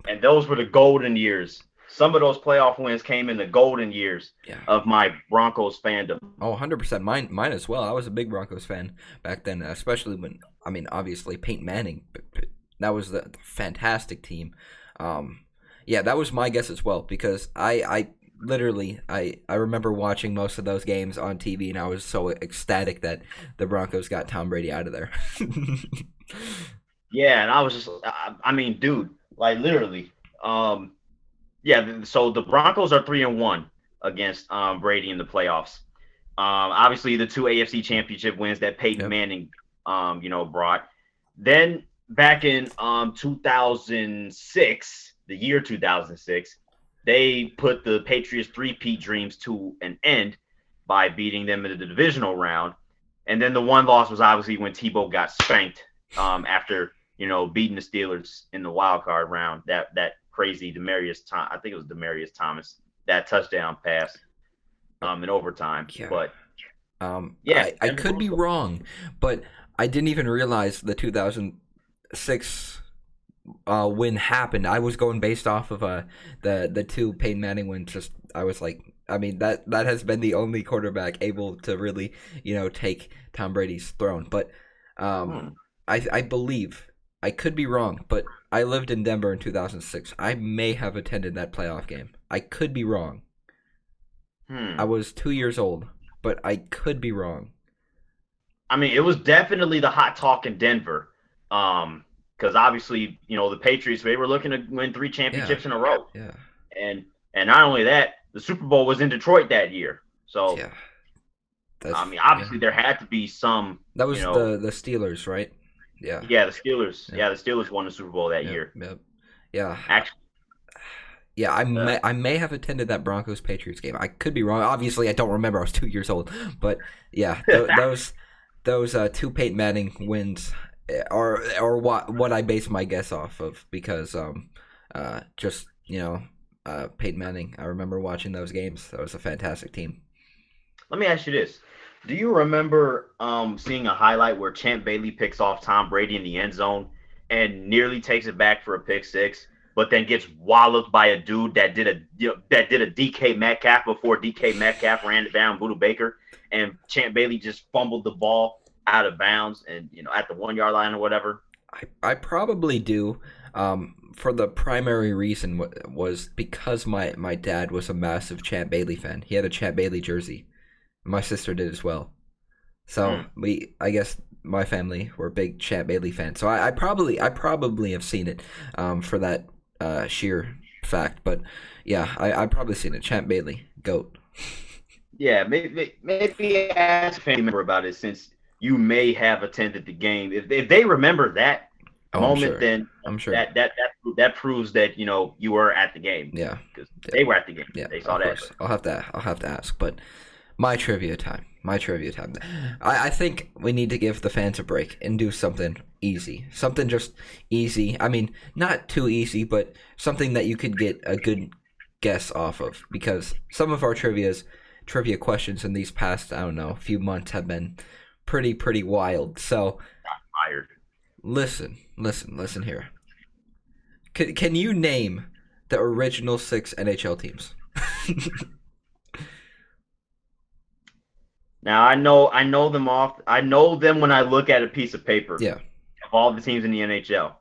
And those were the golden years. Some of those playoff wins came in the golden years of my Broncos fandom. Oh, 100%. Mine as well. I was a big Broncos fan back then, especially when, obviously Peyton Manning. That was the fantastic team. Yeah, that was my guess as well because I literally remember watching most of those games on TV, and I was so ecstatic that the Broncos got Tom Brady out of there. Yeah, and I was just, dude, like literally, yeah. So the Broncos are 3-1 against Brady in the playoffs. Obviously the two AFC Championship wins that Peyton Manning, brought. Then back in 2006, the year 2006. They put the Patriots' three-peat dreams to an end by beating them in the divisional round. And then the one loss was obviously when Tebow got spanked after, beating the Steelers in the wild card round. That crazy I think it was Demaryius Thomas, that touchdown pass in overtime. Yeah. But I could be wrong, but I didn't even realize the 2006 win happened. I was going based off of the two Peyton Manning wins. Just I was like, that has been the only quarterback able to really take Tom Brady's throne. But I believe, I could be wrong, but I lived in Denver in 2006. I may have attended that playoff game. I could be wrong. I was 2 years old, but I could be wrong. It was definitely the hot talk in Denver. Because obviously, the Patriots, they were looking to win 3 championships in a row. Yeah. And not only that, the Super Bowl was in Detroit that year. So, yeah. Obviously there had to be some. That was the Steelers, right? Yeah. Yeah, the Steelers. Yeah, the Steelers won the Super Bowl that year. Yep. Yeah. Actually. Yeah, I may have attended that Broncos Patriots game. I could be wrong. Obviously, I don't remember. I was 2 years old. But yeah, those two Peyton Manning wins are what I base my guess off of, because just Peyton Manning. I remember watching those games. That was a fantastic team. Let me ask you this. Do you remember seeing a highlight where Champ Bailey picks off Tom Brady in the end zone and nearly takes it back for a pick six, but then gets walloped by a dude that did a DK Metcalf before DK Metcalf ran it down Buda Baker, and Champ Bailey just fumbled the ball out of bounds and at the 1 yard line or whatever? I probably do. For the primary reason was because my dad was a massive Champ Bailey fan. He had a Champ Bailey jersey. My sister did as well. So I guess my family were big Champ Bailey fans. So I probably have seen it for that sheer fact. But yeah, I probably seen it. Champ Bailey, GOAT. Yeah, maybe ask a family member about it, since you may have attended the game. If they remember that moment, then I'm sure that proves that you were at the game. Yeah, because they were at the game. Yeah, they saw that. I'll have to ask. But my trivia time. I think we need to give the fans a break and do something easy. Something just easy. I mean, not too easy, but something that you could get a good guess off of, because some of our trivia questions in these past, I don't know, few months have been pretty wild. So tired. Listen here. Can you name the original 6 NHL teams? Now I know them off. I know them when I look at a piece of paper. Yeah. Of all the teams in the NHL,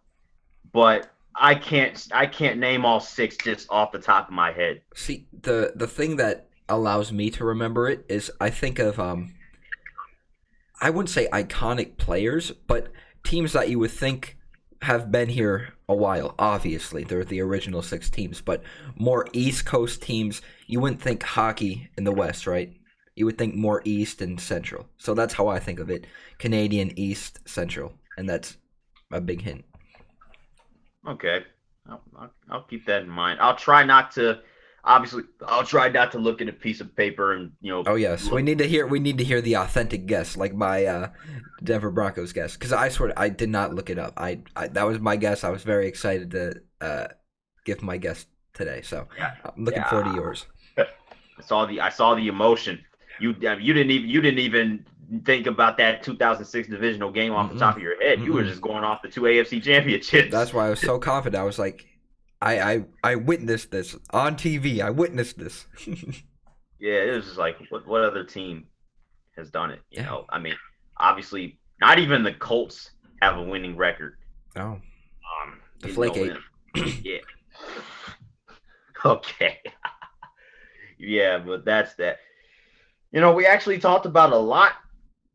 but I can't name all 6 just off the top of my head. See, the thing that allows me to remember it is I think of I wouldn't say iconic players, but teams that you would think have been here a while. Obviously, they're the original 6 teams, but more East Coast teams. You wouldn't think hockey in the West, right? You would think more East and Central. So that's how I think of it. Canadian, East, Central. And that's a big hint. Okay. I'll keep that in mind. I'll try not to look at a piece of paper and, Oh, yes. We need to hear the authentic guess, like my Denver Broncos guess. Because I swear, I did not look it up. I that was my guess. I was very excited to give my guess today. So I'm looking forward to yours. I saw the emotion. You didn't even think about that 2006 divisional game off the top of your head. You were just going off the 2 AFC championships. That's why I was so confident. I was like, I witnessed this on TV. I witnessed this. Yeah, it was just like, what other team has done it? You know, I mean, obviously, not even the Colts have a winning record. Oh, the Flake 8. Yeah. Okay. Yeah, but that's that. We actually talked about a lot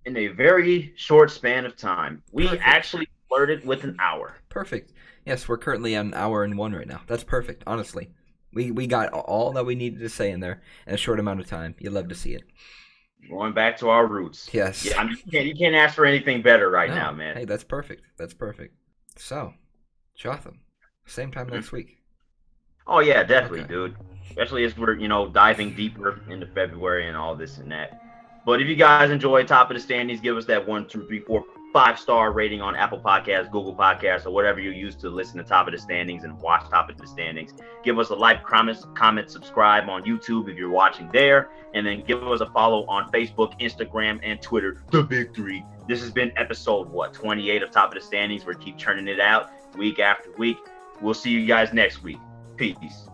in a very short span of time. We actually flirted with an hour. Perfect. Yes, we're currently at 1 hour and 1 right now. That's perfect, honestly. We got all that we needed to say in there in a short amount of time. You love to see it. Going back to our roots. Yes. Yeah, you can't ask for anything better now, man. Hey, that's perfect. So, Jotham, same time next week. Oh, yeah, definitely, dude. Especially as we're, diving deeper into February and all this and that. But if you guys enjoy Top of the Standings, give us that 1, 2, 3, 4, 5-star rating on Apple Podcasts, Google Podcasts, or whatever you use to listen to Top of the Standings and watch Top of the Standings. Give us a like, comment, subscribe on YouTube if you're watching there, and then give us a follow on Facebook, Instagram, and Twitter, the Big Three. This has been episode, 28 of Top of the Standings. We'll keep churning it out week after week. We'll see you guys next week. Peace.